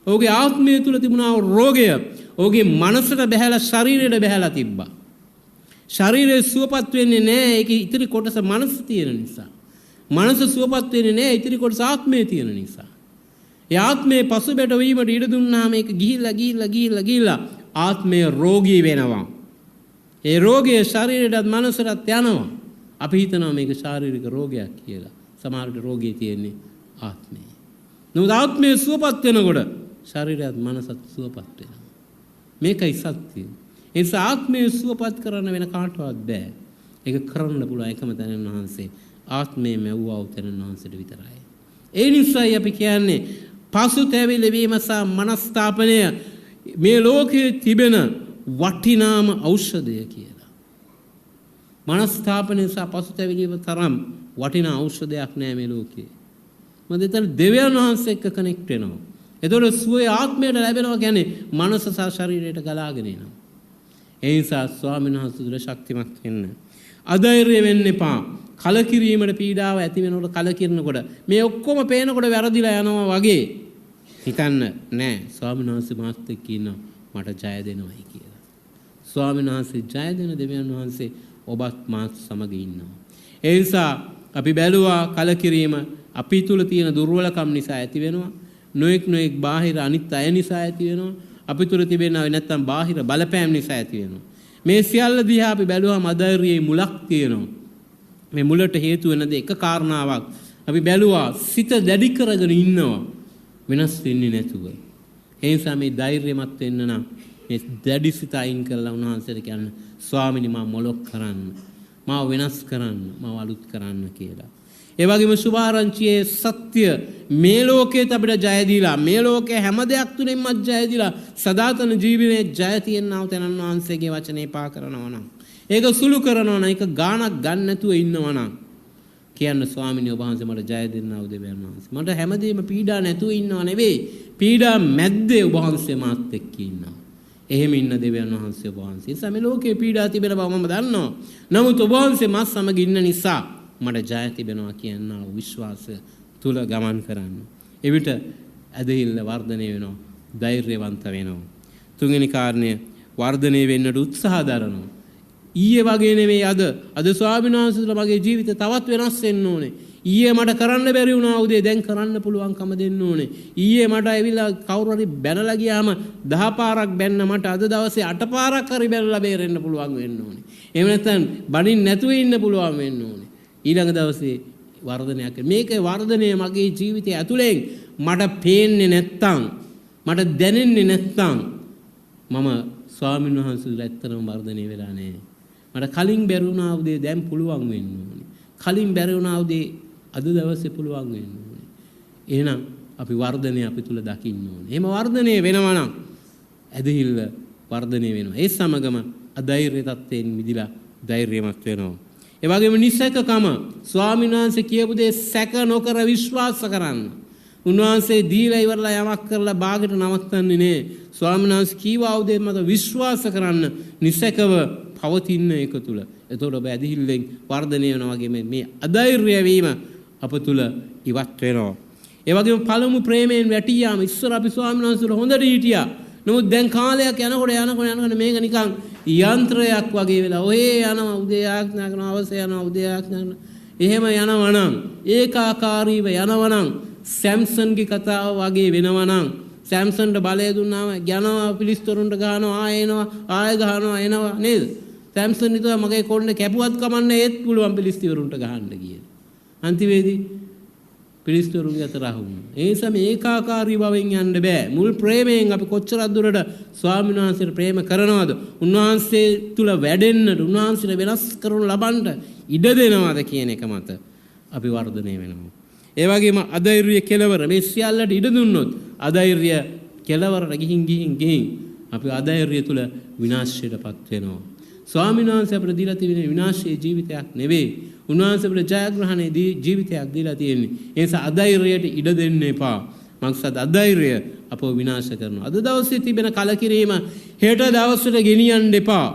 ඔහුගේ ආත්මය තුල තිබුණා රෝගය ඔහුගේ මනසට බැහැලා ශරීරයට බැහැලා තිබ්බා. ශරීරය සුවපත් වෙන්නේ නැහැ ඒකේ ඉතිරි කොටස මනස තියෙන නිසා. මනස සුවපත් වෙන්නේ නැහැ ඉතිරි කොටස ආත්මය තියෙන නිසා. ඒ ආත්මයේ පසුබැට වීමට ඉඩ දුන්නාම ඒක ගිහිල්ලා ආත්මය රෝගී වෙනවා. ඒ රෝගය ශරීරයටත් මනසටත් යනවා. අපි හිතනවා මේක ශාරීරික රෝගයක් කියලා. සමහරවිට රෝගී තියෙන්නේ ආත්මේ. නමුත් ආත්මය සුවපත් වෙනකොට ශරීරයත් මනසත් සුවපත් වෙනවා. මේකයි සත්‍යය. ඒ නිසා ආත්මය සුවපත් කරන්න වෙන කාටවත් බෑ. ඒක කරන්න පුළුවන් එකම තැන වහන්සේ ආත්මය මෙව්වා උතන වහන්සේට විතරයි. ඒ නිසායි අපි කියන්නේ පසුතැවිලි වීම සහ මනස්ථාපනය මේ ලෝකයේ තිබෙන වටිනාම ඖෂධය කියලා. මනස්ථාපනය සහ පසුතැවිලිම තරම් වටිනා ඖෂධයක් නෑ මේ ලෝකේ. මොකද ඒතර දෙවියන් වහන්සේ එක්ක කනෙක්ට් වෙනවා. ඒතකොට සුවේ ආත්මයට ලැබෙනවා කියන්නේ මනස සහ ශරීරයට ගලාගෙන එනවා. ඒ නිසා ස්වාමීන් වහන්සේ දුර ශක්තිමත් වෙන්න. අධෛර්ය වෙන්න එපා. කලකිරීමට පීඩාව ඇති වෙනකොට කලකිරනකොට මේ ඔක්කොම පේනකොට වැරදිලා යනවා වගේ හිතන්න නෑ. ස්වාමීන් වහන්සේ මාත් එක්ක ඉන්නවා මට ජය දෙනවයි කියලා. ස්වාමීන් වහන්සේ ජය දෙන දෙවියන් වහන්සේ ඔබත් මාත් සමග ඉන්නවා. ඒ නිසා අපි බැලුවා කලකිරීම අපි තුල තියෙන දුර්වලකම් නිසා ඇති වෙනවා. නොඑක් බාහිර අනිත් අය නිසා ඇති වෙනවා. අපි තුල තිබෙනා නැත්තම් බාහිර බලපෑම් නිසා ඇති වෙනවා. මේ සියල්ල දිහා අපි බැලුවාම අධෛර්යයේ මුලක් තියෙනවා. මේ මුලට හේතු වෙන දේ එක කාරණාවක්. අපි බැලුවා සිත දැඩි කරගෙන ඉන්නවා වෙනස් වෙන්නේ නැතුව. ඒ නිසා මේ ධෛර්යමත් වෙන්න නම් මේ දැඩි සිත අයින් කරලා උන්වහන්සේට කියන්න ස්වාමීනි මා මොලොක් කරන්න. මාව වෙනස් කරන්න. මාව අලුත් කරන්න කියලා. ඒ වගේම සුභාරංචියේ සත්‍ය මේ ලෝකයේ අපිට ජය දීලා මේ ලෝකයේ හැම දෙයක් තුලින්මත් ජය දීලා සදාතන ජීවිතේ ජය තියනව තනන් වහන්සේගේ වචනේ පා කරනවා නම් ඒක සුළු කරනවා නම් ඒක ගාණක් ගන්න නැතුව ඉන්නවා නම් කියන්න ස්වාමීනි ඔබ වහන්සේ මට ජය දෙන්නව දෙවියන් වහන්සේ මට හැමදේම පීඩා නැතුව ඉන්නව නෙවෙයි පීඩා මැද්දේ ඔබ වහන්සේ මාත් එක්ක ඉන්නවා එහෙම ඉන්න දෙවියන් වහන්සේ ඔබ වහන්සේ සම ලෝකේ පීඩා තිබෙන බව මම දන්නවා නමුත් ඔබ වහන්සේ මාත් සමග ඉන්න නිසා මට ජය තිබෙනවා කියන විශ්වාසය තුල ගමන් කරන්න. එවිට ඇදහිල්ල වර්ධනය වෙනවා, ධෛර්යවන්ත වෙනවා. තුන්වෙනි කාරණය වර්ධනය වෙන්නට උත්සාහ දරනවා. ඊයේ වගේ නෙමෙයි අද ස්වාමීන් වහන්සේලා මගේ ජීවිතය තවත් වෙනස් වෙන්න ඕනේ. ඊයේ මට කරන්න බැරි වුණා උදේ දැන් කරන්න පුළුවන්කම දෙන්න ඕනේ. ඊයේ මට ඇවිල්ලා කවුරු හරි බැනලා ගියාම 10 පාරක් බැන්න මට අද දවසේ 8 පාරක් හරි බැනලා බේරෙන්න පුළුවන් වෙන්න ඕනේ. එහෙම නැත්නම් බනින් නැතුව ඉන්න පුළුවන් වෙන්න ඕනේ. ඊළඟ දවසේ වර්ධනයක් මේකේ වර්ධනය මගේ ජීවිතය ඇතුලෙන් මට පේන්නේ නැත්තම් මට දැනෙන්නේ නැත්තම් මම ස්වාමීන් වහන්සේලා ඇත්තටම වර්ධනය වෙලා නැහැ. මට කලින් බැරි වුණා උදේ දැන් පුළුවන් වෙන්න ඕනේ. කලින් බැරි වුණා උදේ අද දවසේ පුළුවන් වෙන්න ඕනේ. එහෙනම් අපි වර්ධනය අපි තුල දකින්න ඕනේ. එහෙම වර්ධනය වෙනවා නම් ඇදහිල්ල වර්ධනය වෙනවා. ඒ සමගම අධෛර්ය තත්ත්වයෙන් මිදලා ධෛර්යමත් වෙනවා. ඒ වගේම නිසකකම ස්වාමීන් වහන්සේ කියපු දේ සැක නොකර විශ්වාස කරන්න. උන්වහන්සේ දීලා ඉවරලා යමක් කරලා බාගෙට නවත්තන්නේ නේ. ස්වාමීන් වහන්සේ කීවා උදේ මත විශ්වාස කරන්න නිසකව පවතින එක තුල. එතකොට ඔබ ඇදහිල්ලෙන් වර්ධනය වෙනවා වගේ මේ අධෛර්ය වීම අප තුල ඉවත් වෙනවා. ඒ වගේම පළමු ප්‍රේමයෙන් වැටී යාම ඉස්සර අපි ස්වාමීන් වහන්සේට හොඳට හිටියා. නමුත් දැන් කාලයක් යනකොට මේක නිකන් යන්ත්‍රයක් වගේ වෙලා ඔහේ යනවා උදේ ආඥා කරනවා අවසේ යනවා උදේ ආඥා කරනවා එහෙම යනවනම් ඒකාකාරීව යනවනම් සැම්සන්ගේ කතාව වගේ වෙනවනම් සැම්සන්ට බලය දුන්නාම යනවා පිලිස්තරුන්ට ගහනවා ආය එනවා ආය ගහනවා එනවා නේද සැම්සන් හිතුවා මගේ කොණ්ඩේ කැපුවත් කමන්නේ ඒත් පුළුවන් පිලිස්තිවරුන්ට ගහන්න කියලා අන්තිමේදී පිලිස්තරුන්ගේ අතර අහුවුණා. ඒ නිසා මේ ඒකාකාරී භවෙන් යන්න බෑ. මුල් ප්‍රේමයෙන් අපි කොච්චරක් දුරට ස්වාමීන් වහන්සේට ප්‍රේම කරනවද? උන්වහන්සේ තුල වැඩෙන්නට, උන්වහන්සේට වෙනස් කරනු ලබන්න ඉඩ දෙනවද කියන එක මත අපි වර්ධනය වෙනවා. ඒ වගේම අධෛර්ය කෙලවර මේ සියල්ලට ඉඩ දුන්නොත් අධෛර්ය කෙලවරට ගිහින් අපි අධෛර්ය තුල විනාශයටපත් වෙනවා. ස්වාමීන් වහන්සේ අපිට දීලා තියෙන විනාශයේ ජීවිතයක් නෙවෙයි. උන්වහන්සේ අපිට ජයග්‍රහණයේ ජීවිතයක් දීලා තියෙන්නේ. ඒ නිසා අධෛර්යයට ඉඩ දෙන්න එපා. මක්සත් අධෛර්ය අපව විනාශ කරනවා. අද දවසේ තිබෙන කලකිරීම හෙට දවසට ගෙනියන්න එපා.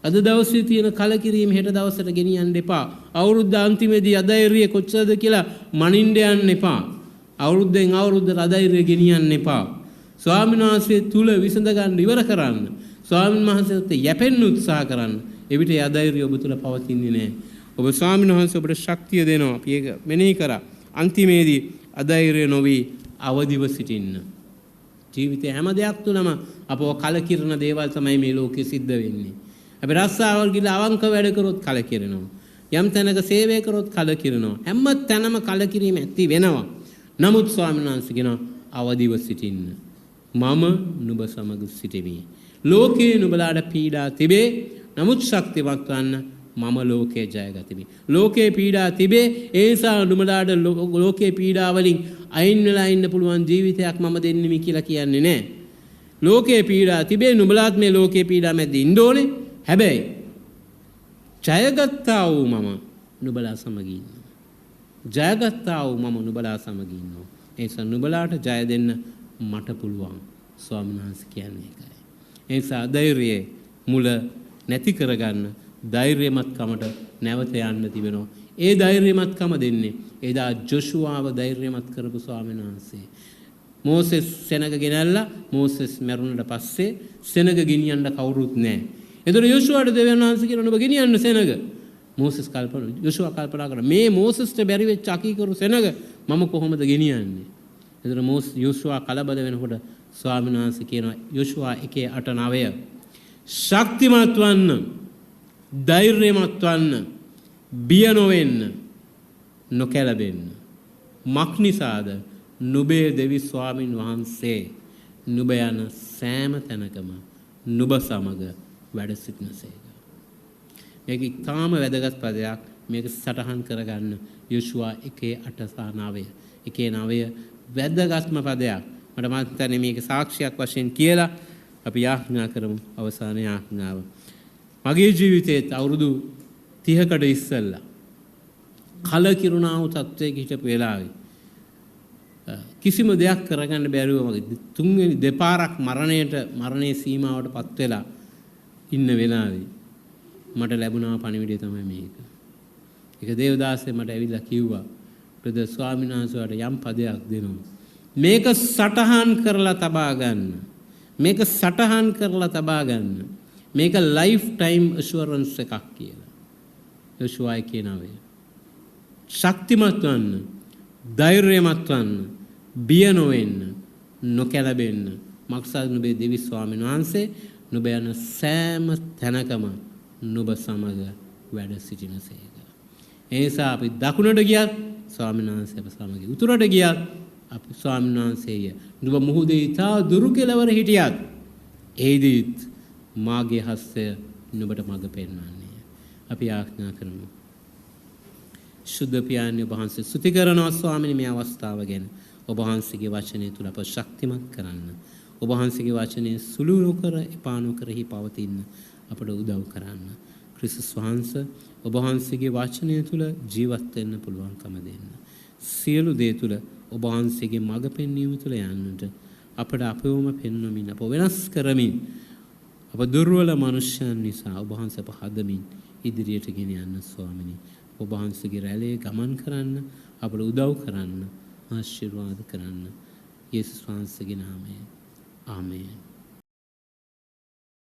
අද දවසේ තියෙන කලකිරීම හෙට දවසට ගෙනියන්න එපා. අවුරුද්ද අන්තිමේදී අධෛර්ය කොච්චරද කියලා මනින්න යන්න එපා. අවුරුද්දෙන් අවුරුද්දට අධෛර්ය ගෙනියන්න එපා. ස්වාමීන් වහන්සේ තුල විසඳ ගන්න ඉවර කරන්න. ස්වාමීන් වහන්සේට යැපෙන්න උත්සාහ කරන්න. එවිට ඒ අධෛර්ය ඔබ තුල පවතින්නේ නැහැ. ඔබ ස්වාමීන් වහන්සේ ඔබට ශක්තිය දෙනවා. අපි ඒක මෙනෙහි කරා. අන්තිමේදී අධෛර්ය නොවි අවදිව සිටින්න. ජීවිතේ හැම දෙයක් තුළම අපව කලකිරන දේවල් තමයි මේ ලෝකෙ සිද්ධ වෙන්නේ. අපි රස්සාවල් ගිහලා අවංක වැඩ කරොත් කලකිරෙනවා. යම් තැනක සේවය කරොත් කලකිරෙනවා. හැම තැනම කලකිරීම ඇති වෙනවා. නමුත් ස්වාමීන් වහන්සේ කියනවා අවදිව සිටින්න. මම නුඹ සමග සිටිමි. ලෝකේ නුඹලාට පීඩා තිබේ. නමුත් ශක්තිමත් වන්න මම ලෝකේ ජයගතිමි. ලෝකේ පීඩා තිබේ. ඒ නිසා නුඹලාට ලෝකේ පීඩා වලින් අයින් වෙලා ඉන්න පුළුවන් ජීවිතයක් මම දෙන්නෙමි කියලා කියන්නේ නැහැ. ලෝකේ පීඩා තිබේ. නුඹලාත් මේ ලෝකේ පීඩා මැද ඉන්න ඕනේ. හැබැයි ජයගත්තා වූ මම නුඹලා සමග ඉන්නවා. ජයගත්තා වූ මම නුඹලා සමග ඉන්නවා. ඒ නිසා නුඹලාට ජය දෙන්න මට පුළුවන්. ස්වාමීන් වහන්සේ කියන්නේ ඒකයි. ඒ නිසා ධෛර්යයේ මුල නැති කරගන්න ධෛර්යමත්කමට නැවත යන්න තිබෙනවා. ඒ ධෛර්යමත්කම දෙන්නේ එදා ජොෂුවාව ධෛර්යමත් කරපු ස්වාමීන් වහන්සේ. මෝසෙස් සෙනග ගෙනල්ලා මෝසෙස් මැරුණට පස්සේ සෙනග ගෙනියන්න කවුරුත් නැහැ. ඒතර යොෂුවාට දෙවියන් වහන්සේ කියනවා ඔබ ගෙනියන්න සෙනග. මෝසෙස් යොෂුවා කල්පනා කරා මේ මෝසෙස්ට බැරි වෙච්ච අකීකරු සෙනග මම කොහොමද ගෙනියන්නේ? ඒතර යොෂුවා කලබල වෙනකොට ස්වාමීන් වහන්සේ කියනවා යොෂුවා 1:8-9 ශක්තිමත් වන්න ධෛර්යමත් වන්න බිය නොවෙන්න නොකැළඹෙන්න මක්නිසාද නුඹේ දෙවි ස්වාමින් වහන්සේ නුඹ යන සෑම තැනකම නුඹ සමග වැඩ සිටිනසේක. මේක ඉතාම වැදගත් පදයක්. මේක සටහන් කරගන්න. යොෂුවා 1:8 සහ 9. 1:9 වැදගත්ම පදයක්. මට මතකයි මේක සාක්ෂියක් වශයෙන් කියලා අපි යාඥා කරමු අවසාන යාඥාව. මගේ ජීවිතේත් අවුරුදු 30කට ඉස්සෙල්ලා කලකිරුණා වූ තත්ත්වයක හිටපු වෙලාවේ කිසිම දෙයක් කරගන්න බැරුව මගේ තුන්වෙනි දෙපාරක් මරණයේ සීමාවටපත් වෙලා ඉන්න වෙලාවේ මට ලැබුණා පණිවිඩය තමයි මේක. ඒක දේවදාසේ මට ඇවිල්ලා කිව්වා ප්‍රද ස්වාමීන් වහන්සේට යම් පදයක් දෙනවා. මේක සටහන් කරලා තබා ගන්න. මේක සටහන් කරලා තබා ගන්න. මේක ලයිෆ් ටයිම් ඇෂුරන්ස් එකක් කියලා. යොෂුවා 1:9. ශක්තිමත් වන්න, ධෛර්යමත් වන්න, බිය නොවෙන්න, නොකැළඹෙන්න. මක්සත් නුඹේ දෙවි ස්වාමීන් වහන්සේ නුඹ යන සෑම තැනකම නුඹ සමග වැඩ සිටිනසේක. ඒ නිසා අපි දකුණට ගියත් ස්වාමීන් වහන්සේ අප සමග, උතුරට ගියත් අපි ස්වාමීන් වහන්සේය. නුඹ මුහුදේ ඉතා දුරු කෙළවර හිටියත් ඒදීත් මාගේ හස්තය නුඹට මඟ පෙන්වන්නේ. අපි ආඥා කරමු. සුද්ධ පියාණන් වහන්සේ ස්තුති කරනවා ස්වාමීනි මේ අවස්ථාව ගැන. ඔබ වහන්සේගේ වචනය තුල අප ශක්තිමත් කරන්න. ඔබ වහන්සේගේ වචනේ සුළු නොකර එපා නොකරෙහි පවතින්න අපට උදව් කරන්න. ක්‍රිස්තුස් වහන්සේ ඔබ වහන්සේගේ වචනය තුල ජීවත් වෙන්න පුළුවන්කම දෙන්න. සියලු දේ තුල ඔබ වහන්සේගේ මඟ පෙන්වීම තුල යන්නට අපට අපවම පෙන්වමින් අප වෙනස් කරමින් අප දුර්වල මනුෂ්‍යයන් නිසා ඔබ වහන්සේ අප හදමින් ඉදිරියට ගෙන යන්න ස්වාමිනී. ඔබ වහන්සේගේ රැළේ ගමන් කරන්න අපට උදව් කරන්න ආශිර්වාද කරන්න. යේසුස් වහන්සේගේ නාමයෙන් ආමේන්.